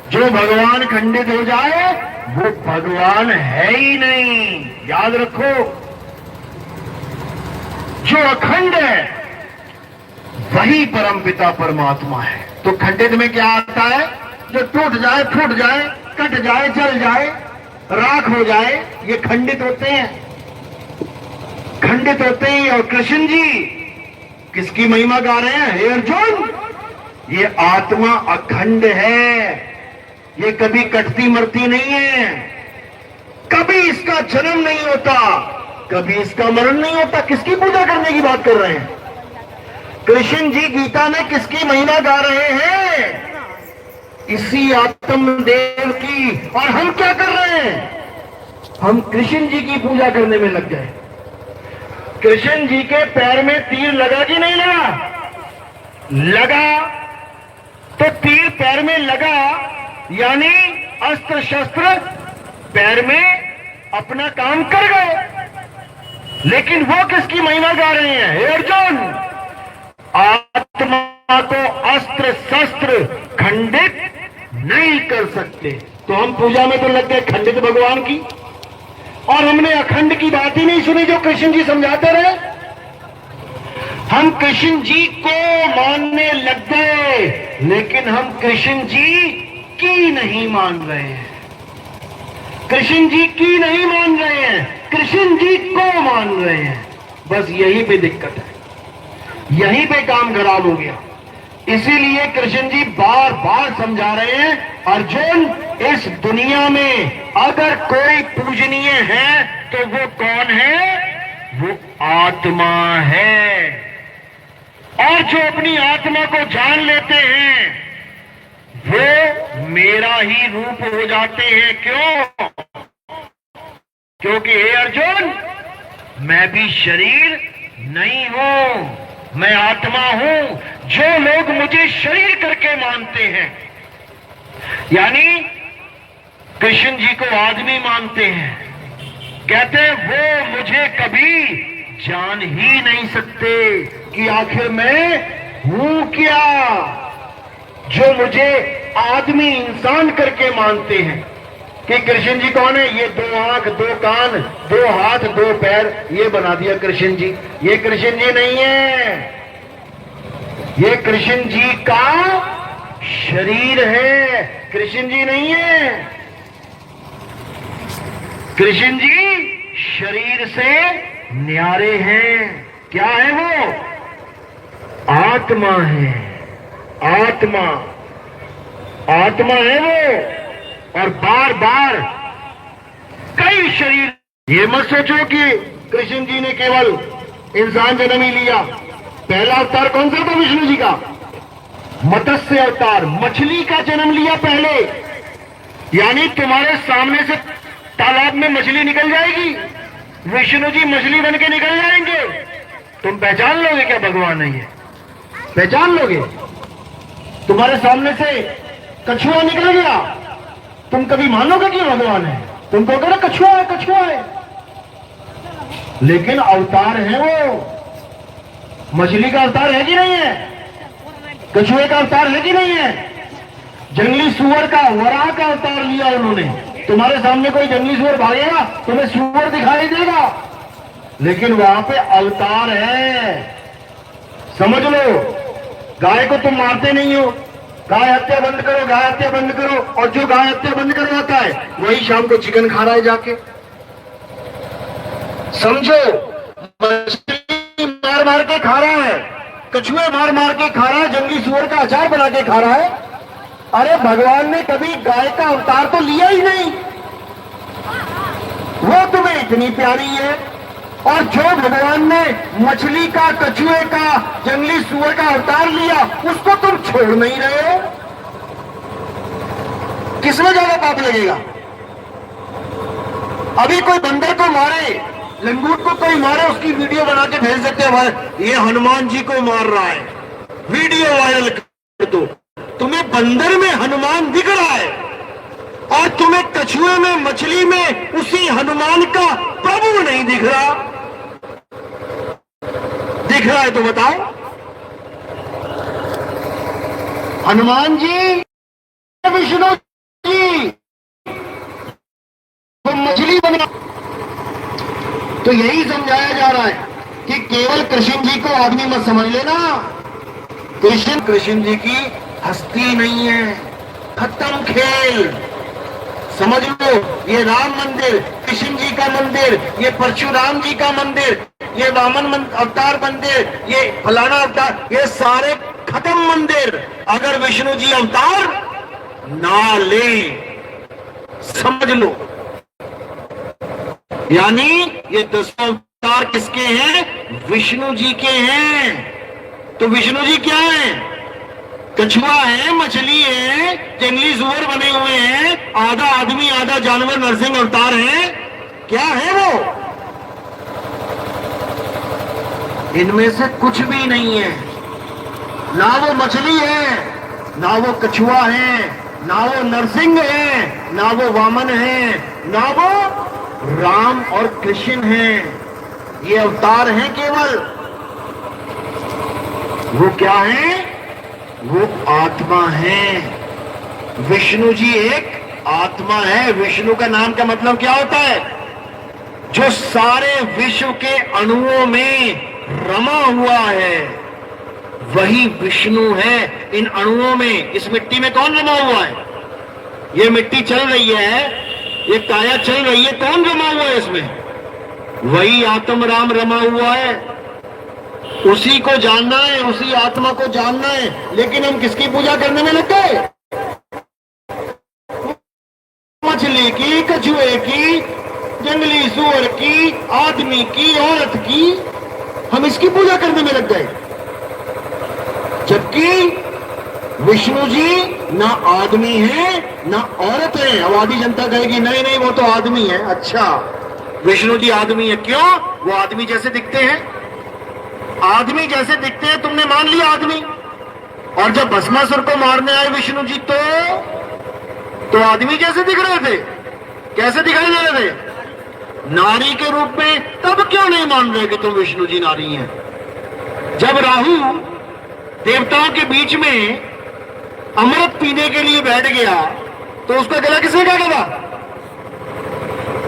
जो भगवान खंडित हो जाए वो भगवान है ही नहीं, याद रखो। जो अखंड है वही परमपिता परमात्मा है। तो खंडित में क्या आता है? जो टूट जाए, फूट जाए, कट जाए, जल जाए, राख हो जाए, ये खंडित होते हैं, खंडित होते हैं। और कृष्ण जी किसकी महिमा गा रहे हैं? हे अर्जुन, ये आत्मा अखंड है, ये कभी कटती मरती नहीं है, कभी इसका जन्म नहीं होता, कभी इसका मरण नहीं होता। किसकी पूजा करने की बात कर रहे हैं? कृष्ण जी गीता में किसकी महिमा गा रहे हैं? इसी आत्मदेव की। और हम क्या कर रहे हैं? हम कृष्ण जी की पूजा करने में लग गए। कृष्ण जी के पैर में तीर लगा कि नहीं लगा? लगा। तो तीर पैर में लगा यानी अस्त्र शस्त्र पैर में अपना काम कर गए। लेकिन वो किसकी महिमा गा रहे हैं? हे अर्जुन, आत्मा को अस्त्र शस्त्र खंडित नहीं कर सकते। तो हम पूजा में तो लग गए खंडित भगवान की, और हमने अखंड की बात ही नहीं सुनी जो कृष्ण जी समझाते रहे। हम कृष्ण जी को मानने लग गए, लेकिन हम कृष्ण जी की नहीं मान रहे हैं। कृष्ण जी की नहीं मान रहे हैं, कृष्ण जी को मान रहे हैं। बस यही पे दिक्कत है, यहीं पे काम खराब हो गया। इसीलिए कृष्ण जी बार बार समझा रहे हैं, अर्जुन, इस दुनिया में अगर कोई पूजनीय है तो वो कौन है? वो आत्मा है। और जो अपनी आत्मा को जान लेते हैं वो मेरा ही रूप हो जाते हैं। क्यों? क्योंकि हे अर्जुन, मैं भी शरीर नहीं हूं, मैं आत्मा हूं। जो लोग मुझे शरीर करके मानते हैं, यानी कृष्ण जी को आदमी मानते हैं, कहते हैं वो मुझे कभी जान ही नहीं सकते कि आखिर मैं हूं क्या। जो मुझे आदमी इंसान करके मानते हैं कि कृष्ण जी कौन है? ये 2 आंख, 2 कान, 2 हाथ, 2 पैर, ये बना दिया कृष्ण जी। ये कृष्ण जी नहीं है, ये कृष्ण जी का शरीर है, कृष्ण जी नहीं है। कृष्ण जी शरीर से न्यारे हैं। क्या है वो? आत्मा है, आत्मा, आत्मा है वो। और बार बार कई शरीर, ये मत सोचो कि कृष्ण जी ने केवल इंसान जन्म ही लिया। पहला अवतार कौन सा था विष्णु जी का? मत्स्य अवतार, मछली का जन्म लिया पहले। यानी तुम्हारे सामने से तालाब में मछली निकल जाएगी, विष्णु जी मछली बन के निकल जाएंगे, तुम पहचान लोगे क्या भगवान है ये? पहचान लोगे? तुम्हारे सामने से कछुआ निकल गया, तुम कभी मानोगे कि भगवान है? तुम कहोगे ना कछुआ है, कछुआ है। लेकिन अवतार है वो। मछली का अवतार है कि नहीं है? कछुए का अवतार है कि नहीं है? जंगली सुअर का, वराह का अवतार लिया उन्होंने। तुम्हारे सामने कोई जंगली सुअर भागेगा, तुम्हें सुअर दिखाई देगा, लेकिन वहां पे अवतार है। समझ लो, गाय को तुम मारते नहीं हो, गाय हत्या बंद करो, गाय हत्या बंद करो, और जो गाय हत्या बंद करवाता है वही शाम को चिकन खा रहा है जाके। समझो, मछली मार मार के खा रहा है, कछुए मार मार के खा रहा है, जंगली सुअर का अचार बना के खा रहा है। अरे भगवान ने कभी गाय का अवतार तो लिया ही नहीं, वो तुम्हें इतनी प्यारी है। और जो भगवान ने मछली का, कछुए का, जंगली सुअर का अवतार लिया, उसको तुम छोड़ नहीं रहे हो। किसमें ज्यादा पाप लगेगा? अभी कोई बंदर को मारे, लंगूट को कोई मारे, उसकी वीडियो बना के भेज देते हैं, भाई ये हनुमान जी को मार रहा है, वीडियो वायरल कर दो। तुम्हें बंदर में हनुमान दिख रहा है और तुम्हें कछुए में, मछली में उसी हनुमान का प्रभु नहीं दिख रहा। दिख रहा है तो बताओ। हनुमान जी, विष्णु जी, तो मछली बना। तो यही समझाया जा रहा है कि केवल कृष्ण जी को आदमी मत समझ लेना। कृष्ण जी की हस्ती नहीं है, खत्म खेल। समझ लो, ये राम मंदिर, कृष्ण जी का मंदिर, ये परशुराम जी का मंदिर, ये वामन अवतार मंदिर, ये फलाना अवतार, ये सारे खत्म मंदिर। अगर विष्णु जी अवतार ना ले, समझ लो, यानी ये 10 अवतार किसके हैं? विष्णु जी के हैं। तो विष्णु जी क्या है? कछुआ है, मछली है, जंगली सुअर बने हुए हैं, आधा आदमी आधा जानवर, नरसिंह अवतार है। क्या है वो? इनमें से कुछ भी नहीं है। ना वो मछली है, ना वो कछुआ है, ना वो नरसिंह है, ना वो वामन है, ना वो राम और कृष्ण हैं। ये अवतार हैं केवल। वो क्या है? वो आत्मा है। विष्णु जी एक आत्मा है। विष्णु का नाम का मतलब क्या होता है? जो सारे विश्व के अणुओं में रमा हुआ है, वही विष्णु है। इन अणुओं में, इस मिट्टी में कौन रमा हुआ है? ये मिट्टी चल रही है, ये काया चल रही है, कौन रमा हुआ है इसमें? वही आत्म राम रमा हुआ है। उसी को जानना है, उसी आत्मा को जानना है। लेकिन हम किसकी पूजा करने में लग गए? मछली की, कछुए की, जंगली सुअर की, आदमी की, औरत की, हम इसकी पूजा करने में लग गए। जबकि विष्णु जी ना आदमी है ना औरत है। अब आधी जनता कहेगी नहीं नहीं वो तो आदमी है। अच्छा, विष्णु जी आदमी है, क्यों? वो आदमी जैसे दिखते हैं। आदमी जैसे दिखते हैं, तुमने मान लिया आदमी। और जब भस्मासुर को मारने आए विष्णु जी तो आदमी जैसे दिख रहे थे। कैसे दिखाई दे रहे थे? नारी के रूप में। तब क्यों नहीं मान रहे कि तुम विष्णु जी नारी हैं? जब राहु देवताओं के बीच में अमृत पीने के लिए बैठ गया तो उसका गला किसने काटा था?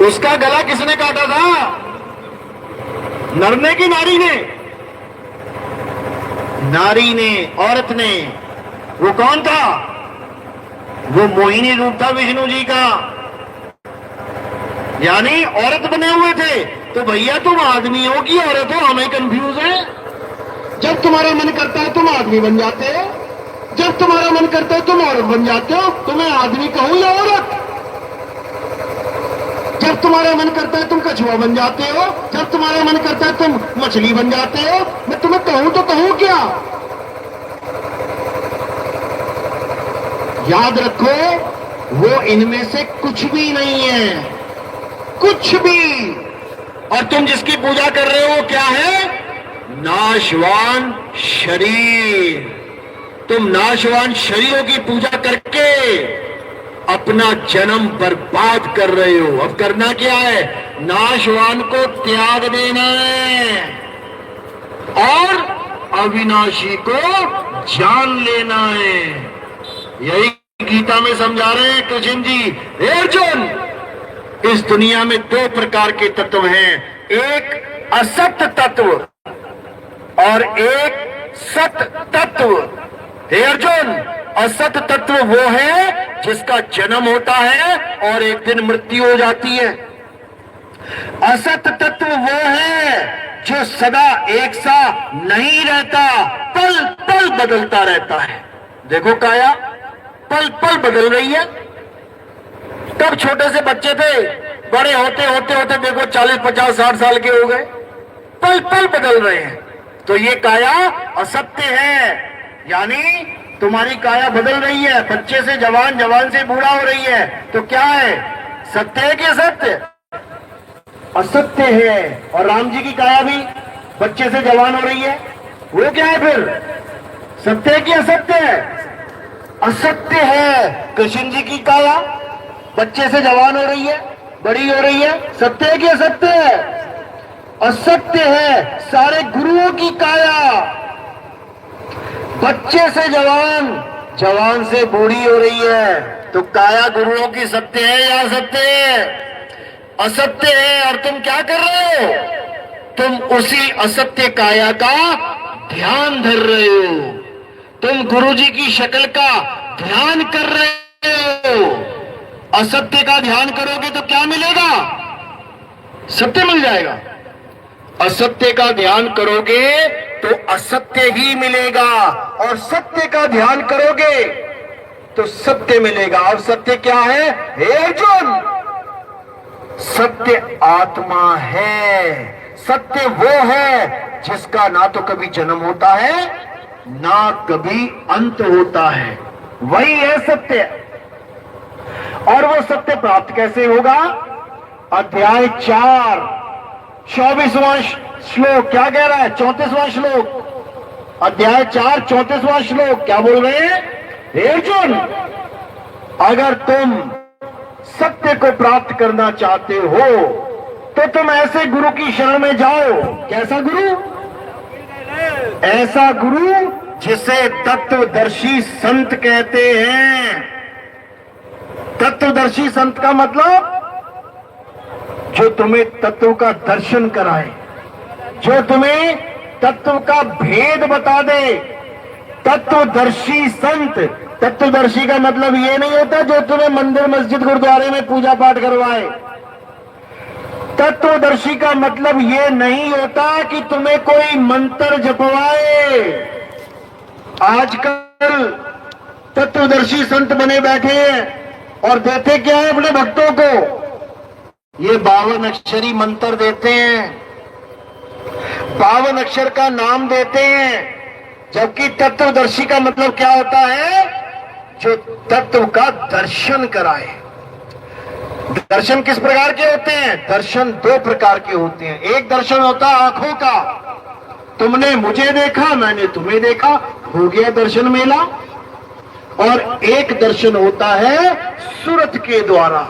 उसका गला किसने काटा था? नर ने कि नारी ने? नारी ने, औरत ने। वो कौन था? वो मोहिनी रूप था विष्णु जी का, यानी औरत बने हुए थे। तो भैया तुम आदमी हो कि औरत हो? हमें कंफ्यूज है। जब तुम्हारा मन करता है तुम आदमी बन जाते हो, जब तुम्हारा मन करता है तुम औरत बन जाते हो। तुम्हें आदमी कहूं या औरत? जब तुम्हारा मन करता है तुम कछुआ बन जाते हो, जब तुम्हारा मन करता है तुम मछली बन जाते हो। मैं तुम्हें कहूं तो कहूं क्या? याद रखो, वो इनमें से कुछ भी नहीं है, कुछ भी। और तुम जिसकी पूजा कर रहे हो वो क्या है? नाशवान शरीर। तुम नाशवान शरीरों की पूजा करके अपना जन्म बर्बाद कर रहे हो। अब करना क्या है? नाशवान को त्याग देना है और अविनाशी को जान लेना है। यही गीता में समझा रहे हैं कृष्ण जी। हे अर्जुन, इस दुनिया में दो प्रकार के तत्व हैं, एक असत तत्व और एक सत तत्व। हे अर्जुन, असत तत्व वो है जिसका जन्म होता है और एक दिन मृत्यु हो जाती है। असत तत्व वो है जो सदा एक सा नहीं रहता, पल पल बदलता रहता है। देखो काया पल पल बदल रही है। तब छोटे से बच्चे थे, बड़े होते होते होते देखो 40 50 60 साल के हो गए, पल पल बदल रहे हैं। तो ये काया असत्य है, यानी तुम्हारी काया बदल रही है, बच्चे से जवान, जवान से बूढ़ा हो रही है। तो क्या है? सत्य है कि असत्य? असत्य है। और राम जी की काया भी बच्चे से जवान हो रही है, वो क्या है फिर? सत्य है कि असत्य है? असत्य है। कृष्ण जी की काया बच्चे से जवान हो रही है, बड़ी हो रही है, सत्य है कि असत्य है? असत्य है। सारे गुरुओं की काया बच्चे से जवान, जवान से बूढ़ी हो रही है। तो काया गुरुओं की सत्य है या असत्य है? असत्य है। और तुम क्या कर रहे हो? तुम उसी असत्य काया का ध्यान धर रहे हो। तुम गुरु जी की शक्ल का ध्यान कर रहे हो। असत्य का ध्यान करोगे तो क्या मिलेगा? सत्य मिल जाएगा। असत्य का ध्यान करोगे तो असत्य ही मिलेगा, और सत्य का ध्यान करोगे तो सत्य मिलेगा। और सत्य क्या है? हे अर्जुन, सत्य आत्मा है। सत्य वो है जिसका ना तो कभी जन्म होता है ना कभी अंत होता है। वही है सत्य। और वो सत्य प्राप्त कैसे होगा? अध्याय 4 24वां श्लोक क्या कह रहा है? 34वां श्लोक, अध्याय 4 34वां श्लोक क्या बोल रहे हैं? हे अर्जुन, अगर तुम सत्य को प्राप्त करना चाहते हो तो तुम ऐसे गुरु की शरण में जाओ। कैसा गुरु? ऐसा गुरु जिसे तत्वदर्शी संत कहते हैं। तत्वदर्शी संत का मतलब जो तुम्हें तत्व का दर्शन कराए, जो तुम्हें तत्व का भेद बता दे। तत्वदर्शी संत। तत्वदर्शी का मतलब ये नहीं होता जो तुम्हें मंदिर मस्जिद गुरुद्वारे में पूजा पाठ करवाए। तत्वदर्शी का मतलब ये नहीं होता कि तुम्हें कोई मंत्र जपवाए। आजकल तत्वदर्शी संत बने बैठे हैं और देते क्या है अपने भक्तों को? ये 52 अक्षरी मंत्र देते हैं, 52 अक्षर का नाम देते हैं। जबकि तत्वदर्शी का मतलब क्या होता है? जो तत्व का दर्शन कराए। दर्शन किस प्रकार के होते हैं? दर्शन 2 प्रकार के होते हैं। एक दर्शन होता है आंखों का, तुमने मुझे देखा, मैंने तुम्हें देखा, हो गया दर्शन मेला। और एक दर्शन होता है सूरत के द्वारा,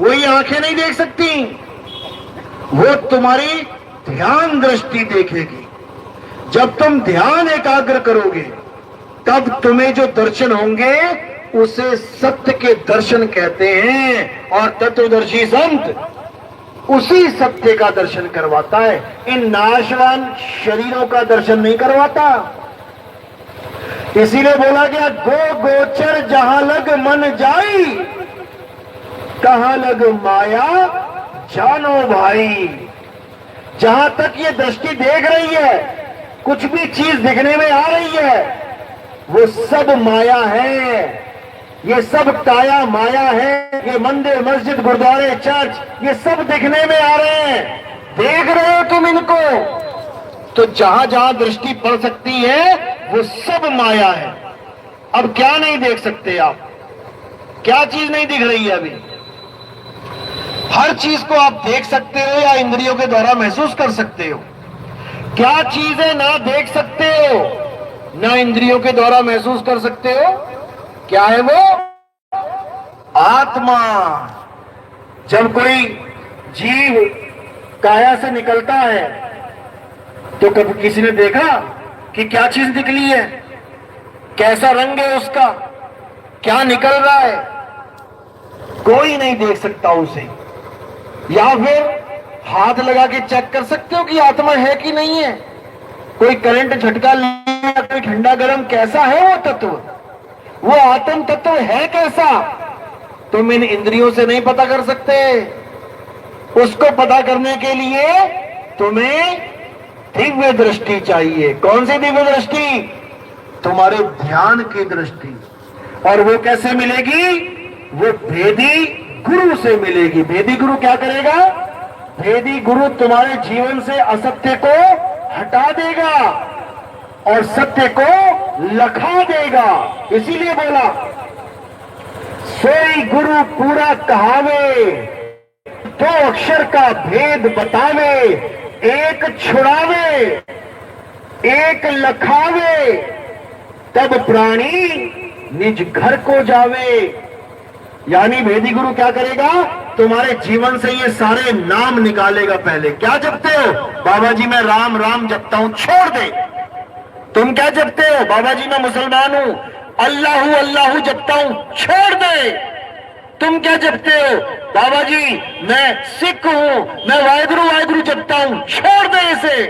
वही आंखें नहीं देख सकती, वो तुम्हारी ध्यान दृष्टि देखेगी। जब तुम ध्यान एकाग्र करोगे तब तुम्हें जो दर्शन होंगे उसे सत्य के दर्शन कहते हैं। और तत्वदर्शी संत उसी सत्य का दर्शन करवाता है, इन नाशवान शरीरों का दर्शन नहीं करवाता। इसीलिए बोला गया, गो गोचर जहां लग मन जाई, कहां लग माया जानो भाई। जहां तक ये दृष्टि देख रही है, कुछ भी चीज दिखने में आ रही है, वो सब माया है। ये सब काया माया है। ये मंदिर मस्जिद गुरुद्वारे चर्च ये सब दिखने में आ रहे हैं, देख रहे हो तुम इनको। तो जहां जहां दृष्टि पड़ सकती है वो सब माया है। अब क्या नहीं देख सकते आप? क्या चीज नहीं दिख रही है अभी? हर चीज को आप देख सकते हो या इंद्रियों के द्वारा महसूस कर सकते हो। क्या चीजें ना देख सकते हो ना इंद्रियों के द्वारा महसूस कर सकते हो? क्या है वो? आत्मा। जब कोई जीव काया से निकलता है तो कभी किसी ने देखा कि क्या चीज निकली है, कैसा रंग है उसका, क्या निकल रहा है? कोई नहीं देख सकता उसे। या फिर हाथ लगा के चेक कर सकते हो कि आत्मा है कि नहीं है? कोई करंट झटका लिया, कोई ठंडा गर्म, कैसा है वो तत्व, वो आत्म तत्व है कैसा? तुम इन इंद्रियों से नहीं पता कर सकते। उसको पता करने के लिए तुम्हें दिव्य दृष्टि चाहिए। कौन सी दिव्य दृष्टि? तुम्हारे ध्यान की दृष्टि। और वो कैसे मिलेगी? वो भेदी गुरु से मिलेगी। भेदी गुरु क्या करेगा? भेदी गुरु तुम्हारे जीवन से असत्य को हटा देगा और सत्य को लखा देगा। इसीलिए बोला सोई गुरु पूरा कहावे, दो अक्षर का भेद बतावे, एक छुड़ावे एक लखावे, तब प्राणी निज घर को जावे। यानी भेदी गुरु क्या करेगा? तुम्हारे जीवन से ये सारे नाम निकालेगा। पहले क्या जपते हो? बाबा जी मैं राम राम जपता हूं, छोड़ दे। तुम क्या जपते हो? बाबा जी मैं मुसलमान हूं, अल्लाहू अल्लाहू जपता हूं, छोड़ दे। तुम क्या जपते हो? बाबा जी मैं सिख हूं, मैं वाहिगुरु वाहिगुरु जपता हूं, छोड़ दे इसे।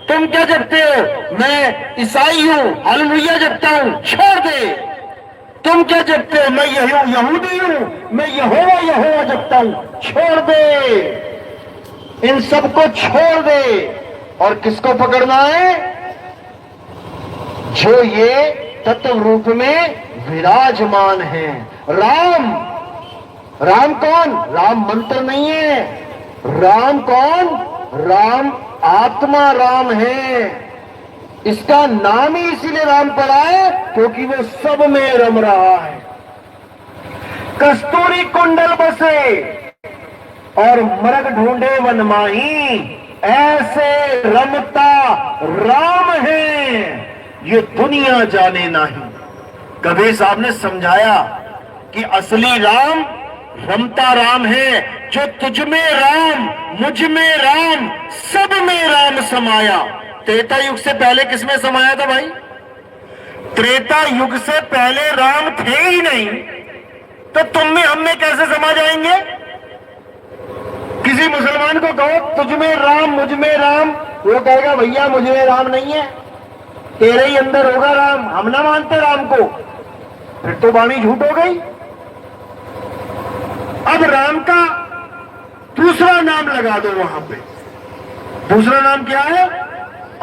तुम क्या जपते हो? मैं ईसाई हूं, हालेलुया जपता हूं, छोड़ दे। तुम क्या जपते हो? मैं यहूदी हूं, मैं यहोवा यहोवा जपता हूं, छोड़ दे। इन सबको छोड़ दे और किसको पकड़ना है? जो ये तत्व रूप में विराजमान है। राम। राम कौन? राम मंत्र नहीं है। राम कौन? राम आत्मा राम है। इसका नाम ही इसीलिए राम पड़ा है क्योंकि वो सब में रम रहा है। कस्तूरी कुंडल बसे और मरग ढूंढे वन माही, ऐसे रमता राम है ये दुनिया जाने नहीं। कबीर साहब ने समझाया कि असली राम रमता राम है, जो तुझ में राम, मुझ में राम, सब में राम समाया। त्रेता युग से पहले किसमें समाया था भाई? त्रेता युग से पहले राम थे ही नहीं, तो तुम में हम में कैसे समा जाएंगे? किसी मुसलमान को कहो तुझ में राम मुझ में राम, वो कहेगा भैया मुझ में राम नहीं है, तेरे ही अंदर होगा राम, हम ना मानते राम को। फिर तो वाणी झूठ हो गई। अब राम का दूसरा नाम लगा दो वहां पे। दूसरा नाम क्या है?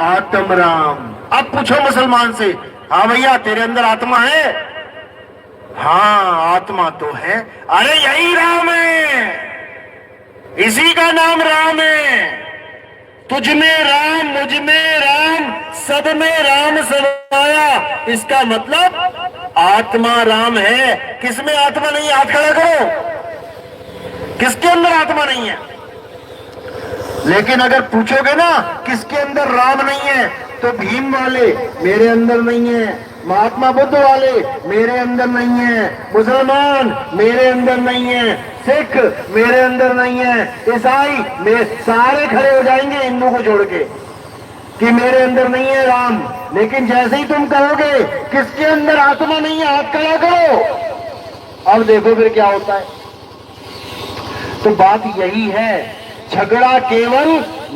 आत्म राम। अब पूछो मुसलमान से, हाँ भैया तेरे अंदर आत्मा है? हाँ आत्मा तो है। अरे यही राम है, इसी का नाम राम है। तुझ में राम, मुझ में राम, सब में राम समाया। इसका मतलब आत्मा राम है। किसमें आत्मा नहीं है? हाथ खड़ा करो। किसके अंदर आत्मा नहीं है? लेकिन अगर पूछोगे ना किसके अंदर राम नहीं है, तो भीम वाले मेरे अंदर नहीं है, महात्मा बुद्ध वाले मेरे अंदर नहीं है, मुसलमान मेरे अंदर नहीं है, सिख मेरे अंदर नहीं है, ईसाई मेरे, सारे खड़े हो जाएंगे हिंदू को छोड़ के कि मेरे अंदर नहीं है राम। लेकिन जैसे ही तुम कहोगे किसके अंदर आत्मा नहीं है, हाथ खड़ा करो, अब देखो फिर क्या होता है। तो बात यही है, झगड़ा केवल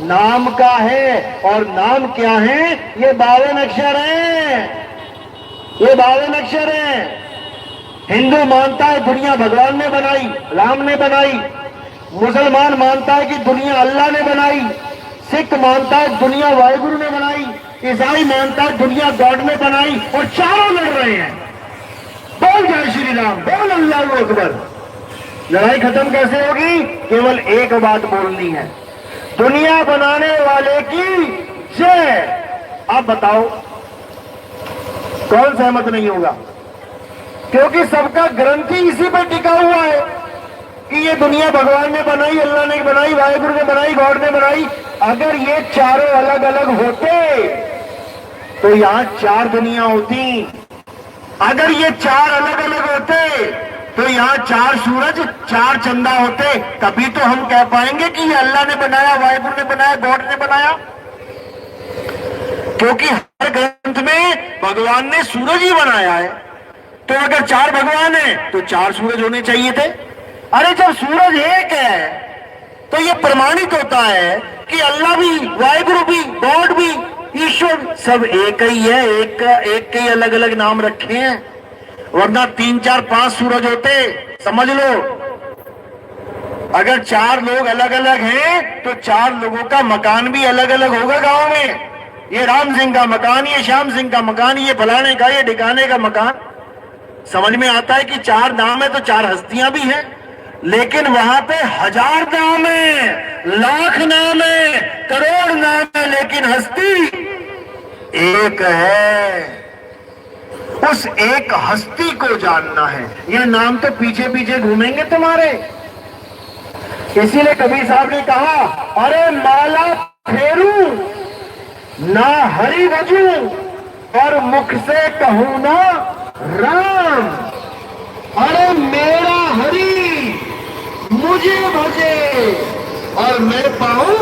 नाम का है। और नाम क्या है? ये 52 अक्षर हैं, ये 52 अक्षर हैं। हिंदू मानता है दुनिया भगवान ने बनाई, राम ने बनाई। मुसलमान मानता है कि दुनिया अल्लाह ने बनाई। सिख मानता है दुनिया वाहिगुरु ने बनाई। ईसाई मानता है दुनिया गॉड ने बनाई। और चारों लड़ रहे हैं, बोल जय श्री राम, बोल अल्लाहू अकबर। लड़ाई खत्म कैसे होगी? केवल एक बात बोलनी है, दुनिया बनाने वाले की जय। आप बताओ कौन सहमत नहीं होगा? क्योंकि सबका ग्रंथ ही इसी पर टिका हुआ है। कि ये दुनिया भगवान ने बनाई, अल्लाह ने बनाई, वाहिगुरु ने बनाई, गॉड ने बनाई। अगर ये चारों अलग अलग होते तो यहां 4 दुनिया होती। अगर ये 4 अलग अलग होते तो यहां 4 सूरज, 4 चंदा होते। तभी तो हम कह पाएंगे कि ये अल्लाह ने बनाया, वाहिगुरु ने बनाया, गॉड ने बनाया। क्योंकि हर ग्रंथ में भगवान ने सूरज ही बनाया है। तो अगर 4 भगवान है तो 4 सूरज होने चाहिए थे। अरे जब सूरज एक है तो ये प्रमाणित होता है कि अल्लाह भी, वाहिगुरु भी, गॉड भी, ईश्वर सब एक ही है। एक के ही अलग अलग नाम रखे हैं, वरना 3, 4, 5 सूरज होते। समझ लो, अगर 4 लोग अलग अलग हैं तो 4 लोगों का मकान भी अलग अलग होगा गांव में। ये राम सिंह का मकान, ये श्याम सिंह का मकान, ये फलाने का, ये ढिकाने का मकान। समझ में आता है कि 4 नाम है तो 4 हस्तियां भी हैं, लेकिन वहां पे 1000 नाम है, लाख नाम है, करोड़ नाम है, लेकिन हस्ती एक है। उस एक हस्ती को जानना है। ये नाम तो पीछे पीछे घूमेंगे तुम्हारे। इसीलिए कबीर साहब ने कहा, अरे माला फेरू ना हरि भजू और मुख से कहूं ना राम। अरे मेरा हरि मुझे भजे और मैं पाऊं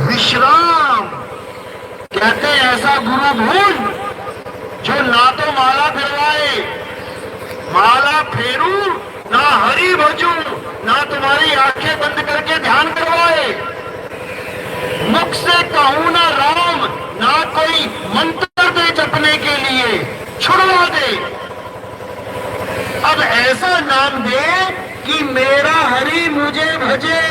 विश्राम। कहते ऐसा गुरु भूल जो ना तो माला फिरवाए, माला फेरू ना हरि भजू, ना तुम्हारी आंखें बंद करके ध्यान करवाए, मुख से कहूं ना राम, ना कोई मंत्र दे जपने के लिए, छुड़वा दे। अब ऐसा नाम दे कि मेरा हरि मुझे भजे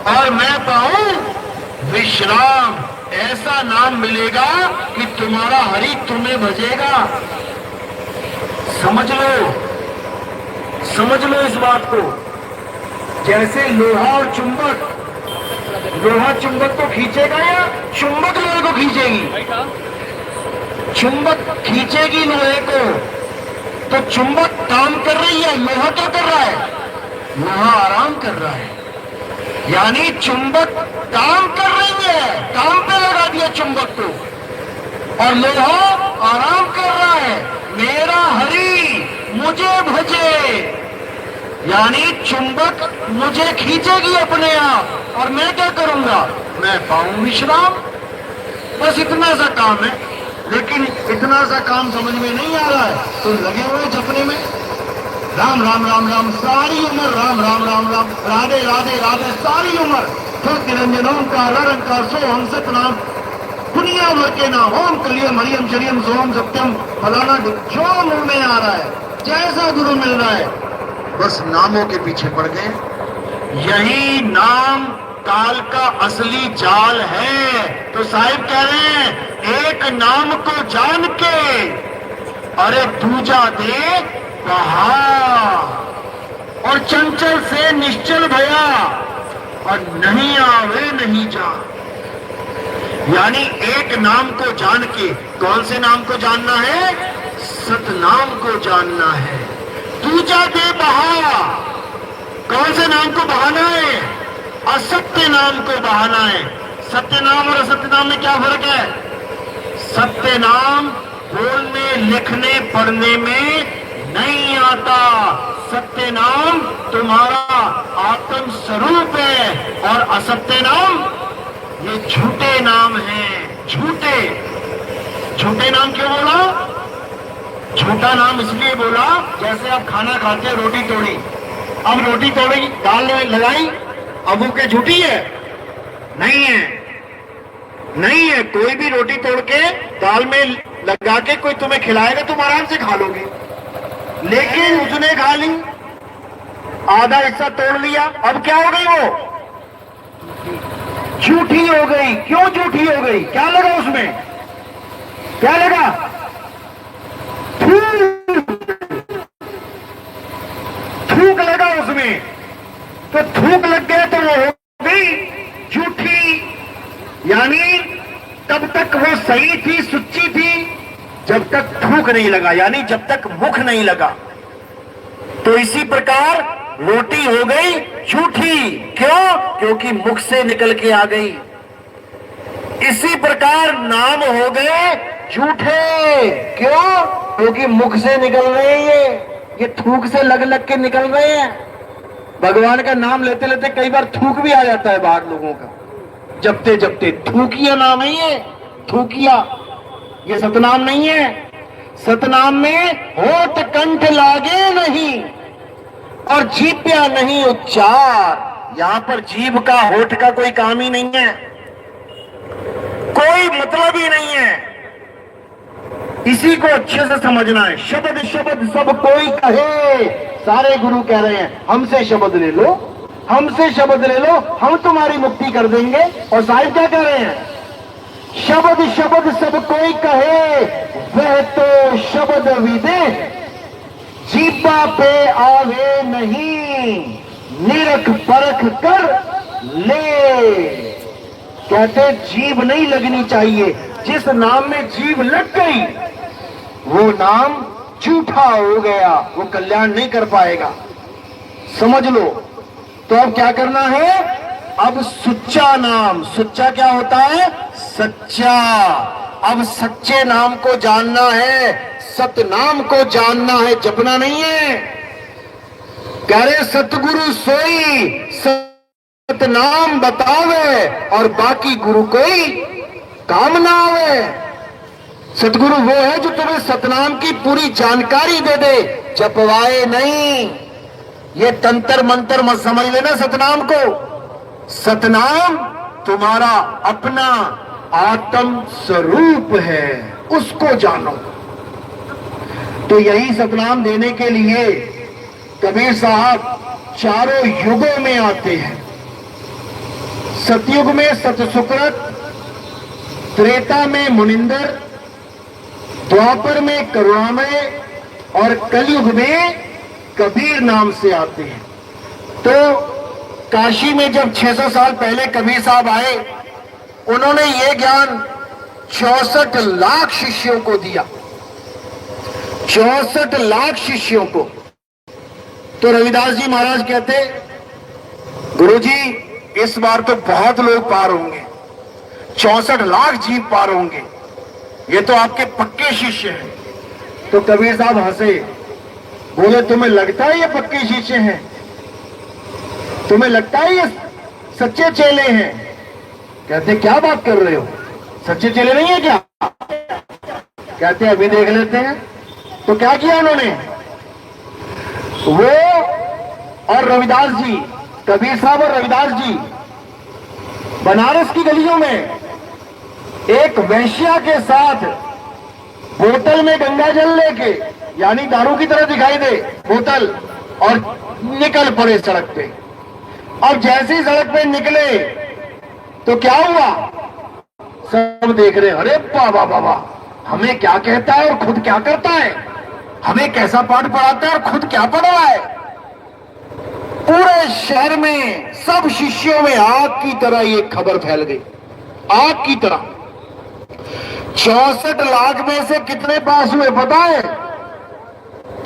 और मैं पाऊं विश्राम। ऐसा नाम मिलेगा कि तुम्हारा हरि तुम्हें भजेगा। समझ लो, समझ लो इस बात को। जैसे लोहा और चुंबक, लोहा चुंबक को खींचेगा या चुंबक लोहे को खींचेगी? चुंबक खींचेगी लोहे को। तो चुंबक काम कर रही है, लोहा क्या कर रहा है? लोहा आराम कर रहा है। यानी चुंबक काम कर रही है, काम पे लगा दिया चुंबक को, और लोहा आराम कर रहा है। मेरा हरि मुझे भजे, यानी चुंबक मुझे खींचेगी अपने आप, और मैं क्या करूंगा? मैं पाऊं विश्राम। बस इतना सा काम है, लेकिन इतना सा काम समझ में नहीं आ रहा है तो लगे हुए जपने में। राम राम राम राम सारी उम्र, राम राम राम राम, राधे राधे राधे सारी उम्र। फिर निरंजन ओंकार रंकार सोहम सतनाम, दुनिया भर के नाम, ओम कलियम हरियम शरियम सोहम सत्यम फलाना, जो मुंह में आ रहा है, जैसा गुरु मिल रहा है, बस नामों के पीछे पड़ गए। यही नाम काल का असली जाल है। तो साहिब कह रहे हैं, एक नाम को जान के अरे दूजा दे कहा, और चंचल से निश्चल भया और नहीं आवे नहीं जा। यानी एक नाम को जान के, कौन से नाम को जानना है? सतनाम को जानना है। दूजा दे बहा, कौन से नाम को बहाना है? असत्य नाम को बहाना है। सत्य नाम और असत्य नाम में क्या फर्क है? सत्य नाम बोलने लिखने पढ़ने में नहीं आता। सत्य नाम तुम्हारा आत्म स्वरूप है, और असत्य नाम ये झूठे नाम हैं। झूठे झूठे नाम क्यों बोला? झूठा नाम इसलिए बोला, जैसे आप खाना खाते हैं, रोटी तोड़ी, अब रोटी तोड़ी दाल में लगाई, अब वो क्या झूठी है? नहीं है, नहीं है। कोई भी रोटी तोड़ के दाल में लगा के कोई तुम्हें खिलाएगा, तुम आराम से खा लोगे। लेकिन उसने खा ली, आधा हिस्सा तोड़ लिया, अब क्या हो गई? वो झूठी हो गई। क्यों झूठी हो गई? क्या लगा उसमें? क्या लगा? थूक लगा उसमें। तो थूक लग गया तो वो हो गई झूठी। यानी तब तक वो सही थी, सच्ची थी, जब तक थूक नहीं लगा, यानी जब तक मुख नहीं लगा। तो इसी प्रकार रोटी हो गई झूठी। क्यों? क्योंकि मुख से निकल के आ गई। इसी प्रकार नाम हो गए झूठे। क्यों? क्योंकि मुख से निकल रहे हैं, ये थूक से लग लग के निकल रहे हैं। भगवान का नाम लेते लेते कई बार थूक भी आ जाता है बाहर लोगों का, जपते जपते। थूकिया नाम है ये, थूकिया। ये सतनाम नहीं है। सतनाम में होठ कंठ लागे नहीं और जीप्या नहीं उच्चार। यहां पर जीभ का होठ का कोई काम ही नहीं है, कोई मतलब ही नहीं है। इसी को अच्छे से समझना है। शब्द शब्द सब कोई कहे, सारे गुरु कह रहे हैं हमसे शब्द ले लो, हमसे शब्द ले लो, हम तुम्हारी मुक्ति कर देंगे। और साहिब क्या कह रहे हैं? शब्द शब्द सब कोई कहे, वह तो शब्द विदे जीवा पे आवे नहीं, निरख परख कर ले। कहते जीभ नहीं लगनी चाहिए। जिस नाम में जीभ लग गई वो नाम झूठा हो गया, वो कल्याण नहीं कर पाएगा। समझ लो। तो अब क्या करना है? अब सुच्चा नाम। सुच्चा क्या होता है? सच्चा। अब सच्चे नाम को जानना है, सतनाम को जानना है, जपना नहीं है। कह रहे सतगुरु सोई सतनाम बतावे और बाकी गुरु कोई काम ना आवे। सतगुरु वो है जो तुम्हें सतनाम की पूरी जानकारी दे दे, जपवाए नहीं। ये तंत्र मंत्र मत समझ लेना सतनाम को। सतनाम तुम्हारा अपना आत्म स्वरूप है, उसको जानो। तो यही सतनाम देने के लिए कबीर साहब चारों युगों में आते हैं। सतयुग में सतसुकृत, त्रेता में मुनिंदर, द्वापर में करुणामय और कलयुग में कबीर नाम से आते हैं। तो काशी में जब 600 साल पहले कबीर साहब आए, उन्होंने ये ज्ञान 64 लाख शिष्यों को दिया। 64 लाख शिष्यों को। तो रविदास जी महाराज कहते, गुरुजी इस बार तो बहुत लोग पार होंगे, 64 लाख जीव पार होंगे, ये तो आपके पक्के शिष्य हैं। तो कबीर साहब हंसे, बोले तुम्हें लगता है ये पक्के शिष्य हैं? तुम्हें लगता है ये सच्चे चेले हैं? कहते क्या बात कर रहे हो, सच्चे चेले नहीं है क्या? कहते अभी देख लेते हैं। तो क्या किया उन्होंने? वो और रविदास जी, कबीर साहब और रविदास जी बनारस की गलियों में एक वैश्या के साथ बोतल में गंगा जल लेके, यानी दारू की तरह दिखाई दे बोतल, और निकल पड़े सड़क पे। अब जैसे ही सड़क पे निकले तो क्या हुआ? सब देख रहे, अरे बाबा बाबा, हमें क्या कहता है और खुद क्या करता है, हमें कैसा पाठ पढ़ाता है और खुद क्या पढ़ रहा है। पूरे शहर में सब शिष्यों में आग की तरह ये खबर फैल गई, आग की तरह। 64 लाख में से कितने पास हुए पता है?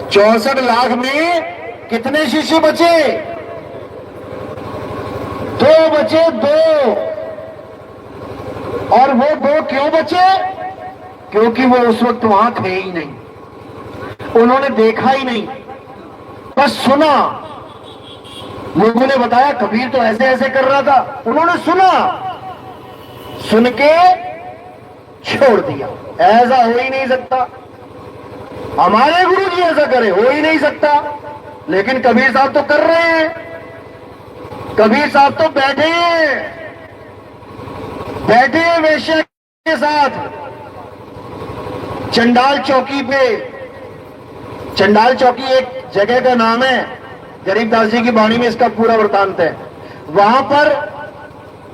64 लाख में कितने शिष्य बचे? 2 बचे, 2। और वो 2 क्यों बचे? क्योंकि वो उस वक्त वहां थे ही नहीं, उन्होंने देखा ही नहीं, बस सुना। लोगों ने बताया कबीर तो ऐसे ऐसे कर रहा था, उन्होंने सुना, सुन के छोड़ दिया। ऐसा हो ही नहीं सकता, हमारे गुरु जी ऐसा करे, हो ही नहीं सकता। लेकिन कबीर साहब तो कर रहे हैं। कबीर साहब तो बैठे हैं वेश्या के साथ चंडाल चौकी पे। चंडाल चौकी एक जगह का नाम है, गरीबदास जी की वाणी में इसका पूरा वृतांत है। वहां पर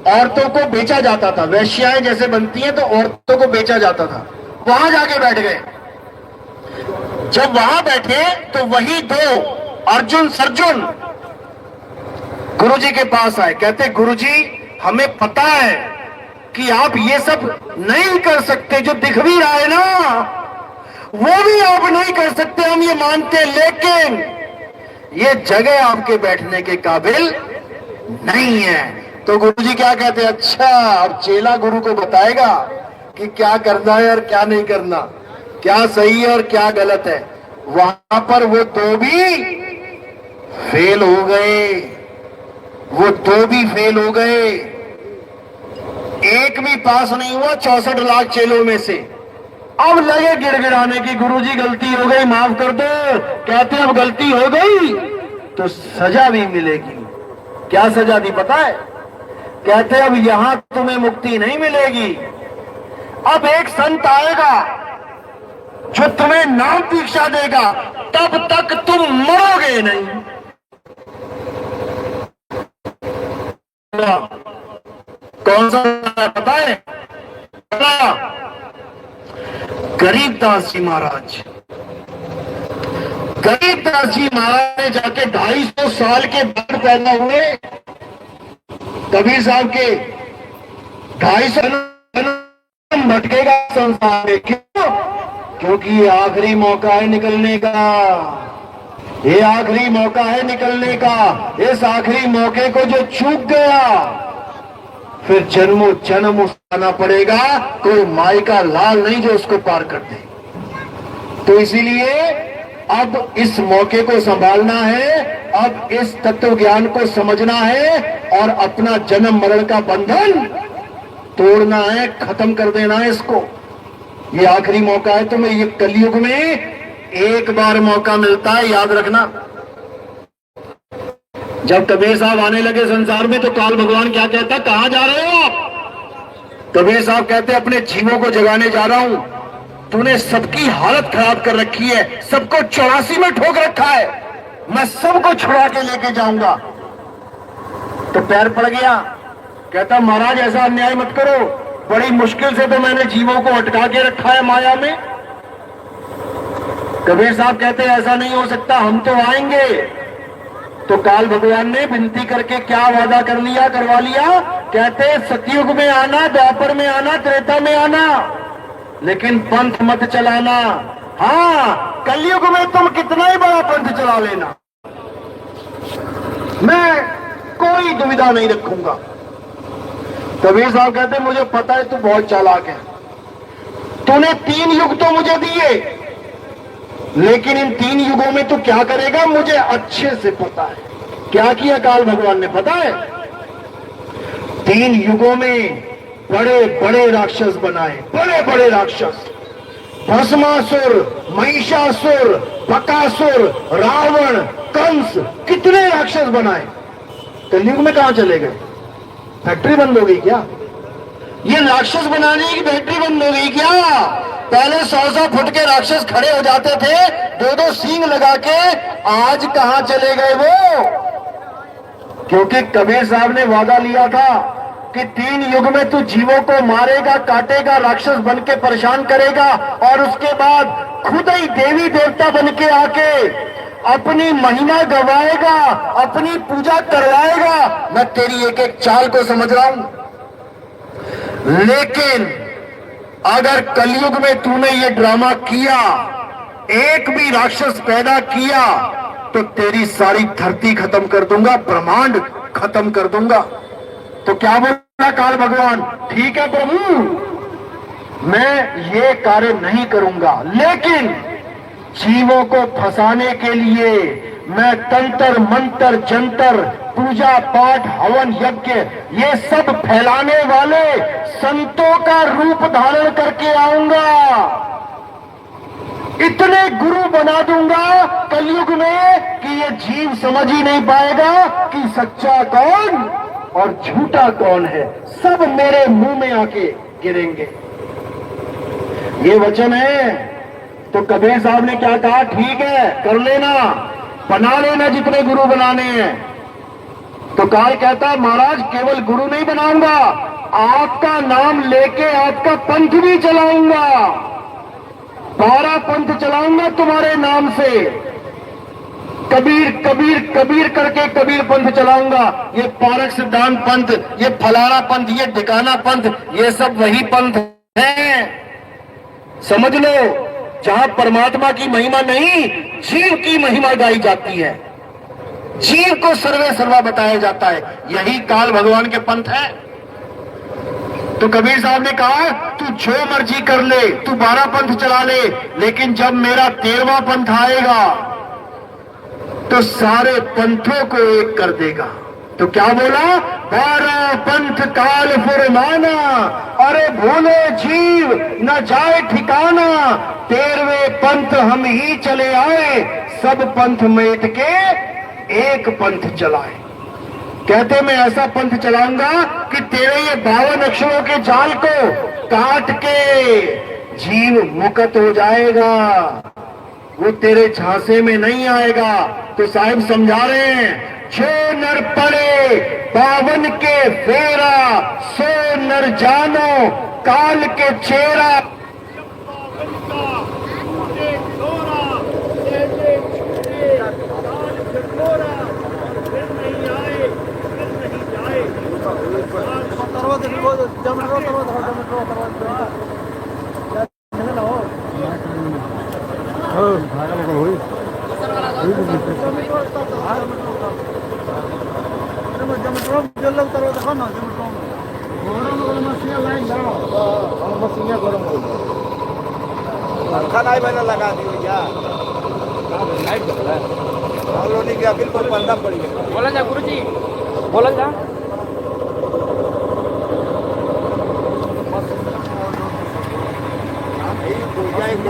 औरतों को बेचा जाता था, वेश्याएं जैसे बनती हैं तो औरतों को बेचा जाता था। वहां जाके बैठ गए। जब वहां बैठे तो वही 2 अर्जुन सर्जुन गुरुजी के पास आए। कहते गुरुजी हमें पता है कि आप ये सब नहीं कर सकते, जो दिख भी रहा है ना वो भी आप नहीं कर सकते, हम ये मानते हैं, लेकिन ये जगह आपके बैठने के काबिल नहीं है। तो गुरुजी क्या कहते हैं, अच्छा अब चेला गुरु को बताएगा कि क्या करना है और क्या नहीं करना, क्या सही है और क्या गलत है। वहां पर वो दो भी फेल हो गए, वो दो भी फेल हो गए, एक भी पास नहीं हुआ 64 लाख चेलों में से। अब लगे गिड़गिड़ाने की, गुरुजी गलती हो गई माफ कर दो। कहते अब गलती हो गई तो सजा भी मिलेगी। क्या सजा दी पता है? कहते अब यहां तुम्हें मुक्ति नहीं मिलेगी, अब एक संत आएगा जो तुम्हें नाम दीक्षा देगा, तब तक तुम मरोगे नहीं। कौन सा पता है? गरीबदास जी महाराज। गरीबदास जी महाराज ने जाके 250 साल के बाद पैदा हुए। कबीर साहब के 250 भटकेगा संसार में। क्यों? क्योंकि ये आखिरी मौका है निकलने का, ये आखिरी मौका है निकलने का। इस आखिरी मौके को जो चूक गया फिर जन्मों जन्म उठाना पड़ेगा। कोई माई का लाल नहीं जो उसको पार कर दे। तो इसीलिए अब इस मौके को संभालना है, अब इस तत्व ज्ञान को समझना है और अपना जन्म मरण का बंधन तोड़ना है, खत्म कर देना है इसको। ये आखिरी मौका है तुम्हें। ये कलयुग में एक बार मौका मिलता है, याद रखना। जब कबीर साहब आने लगे संसार में तो काल भगवान क्या कहता, कहां जा रहे हो आप? कबीर साहब कहते अपने जीवों को जगाने जा रहा हूं। तूने सबकी हालत खराब कर रखी है, सबको 84 में ठोक रखा है, मैं सबको छुड़ा के लेके जाऊंगा। तो पैर पड़ गया। कहता महाराज ऐसा अन्याय मत करो, बड़ी मुश्किल से तो मैंने जीवों को अटका के रखा है माया में। कबीर साहब कहते ऐसा नहीं हो सकता, हम तो आएंगे। तो काल भगवान ने विनती करके क्या वादा कर लिया, करवा लिया। कहते सतयुग में आना, द्वापर में आना, त्रेता में आना, लेकिन पंथ मत चलाना। हाँ, कलयुग में तुम कितना ही बड़ा पंथ चला लेना, मैं कोई दुविधा नहीं रखूंगा। कबीर साहब कहते मुझे पता है तू बहुत चालाक है, तूने 3 युग तो मुझे दिए, लेकिन इन 3 युगों में तू क्या करेगा मुझे अच्छे से पता है। क्या किया काल भगवान ने पता है? 3 युगों में बड़े बड़े राक्षस बनाए, बड़े बड़े राक्षस। भस्मासुर, महिषासुर, बकासुर, रावण, कंस, कितने राक्षस बनाए। कलयुग में कहां चले गए? फैक्ट्री बंद हो गई क्या? ये राक्षस बनाने की फैक्ट्री बंद हो गई क्या? पहले 100 फुट के राक्षस खड़े हो जाते थे 2-2 सींग लगा के, आज कहां चले गए वो? क्योंकि कबीर साहब ने वादा लिया था कि 3 युग में तू जीवों को मारेगा, काटेगा, राक्षस बन के परेशान करेगा, और उसके बाद खुद ही देवी देवता बन के आके अपनी महिमा गवाएगा, अपनी पूजा करवाएगा। मैं तेरी एक एक चाल को समझ रहा हूं, लेकिन अगर कलयुग में तूने ये ड्रामा किया, एक भी राक्षस पैदा किया, तो तेरी सारी धरती खत्म कर दूंगा, ब्रह्मांड खत्म कर दूंगा। तो क्या बोला काल भगवान? ठीक है प्रभु, मैं ये कार्य नहीं करूंगा, लेकिन जीवों को फंसाने के लिए मैं तंत्र मंत्र जंतर, पूजा पाठ, हवन यज्ञ, ये सब फैलाने वाले संतों का रूप धारण करके आऊंगा। इतने गुरु बना दूंगा कलयुग में कि ये जीव समझ ही नहीं पाएगा कि सच्चा कौन और झूठा कौन है। सब मेरे मुंह में आके गिरेंगे। ये वचन है। तो कबीर साहब ने क्या कहा? ठीक है, कर लेना, बना लेना जितने गुरु बनाने हैं। तो काल कहता महाराज केवल गुरु नहीं बनाऊंगा, आपका नाम लेके आपका पंथ भी चलाऊंगा। 12 पंथ चलाऊंगा तुम्हारे नाम से। कबीर कबीर कबीर करके कबीर पंथ चलाऊंगा। ये पारक सिद्धांत पंथ, ये फलाना पंथ, ये ढिकाना पंथ, ये सब वही पंथ है। समझ लो, जहां परमात्मा की महिमा नहीं, जीव की महिमा गाई जाती है। जीव को सर्वे सर्वा बताया जाता है। यही काल भगवान के पंथ है। तो कबीर साहब ने कहा तू जो मर्जी कर ले, तू 12 पंथ चला ले, लेकिन जब मेरा 13वां पंथ आएगा तो सारे पंथों को एक कर देगा। तो क्या बोला? 12 पंथ काल फुरमाना, अरे भूले जीव न जाए ठिकाना, 13वें पंथ हम ही चले आए, सब पंथ मेट के एक पंथ चलाए। कहते मैं ऐसा पंथ चलाऊंगा कि तेरे ये 52 अक्षरों के जाल को काट के जीव मुक्त हो जाएगा, वो तेरे झांसे में नहीं आएगा। तो साहिब समझा रहे हैं, जो नर पड़े 52 के फेरा, सो नर जानो काल के चेहरा। पंखा नहीं बना लगा दी भैया, लाइट जल रहा है। हम लोग ने क्या बिल्कुल बंदा पड़ी है। बोला जा गुरुजी, बोला जा।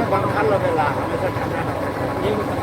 पंखा लगेगा हमेशा ठंडा।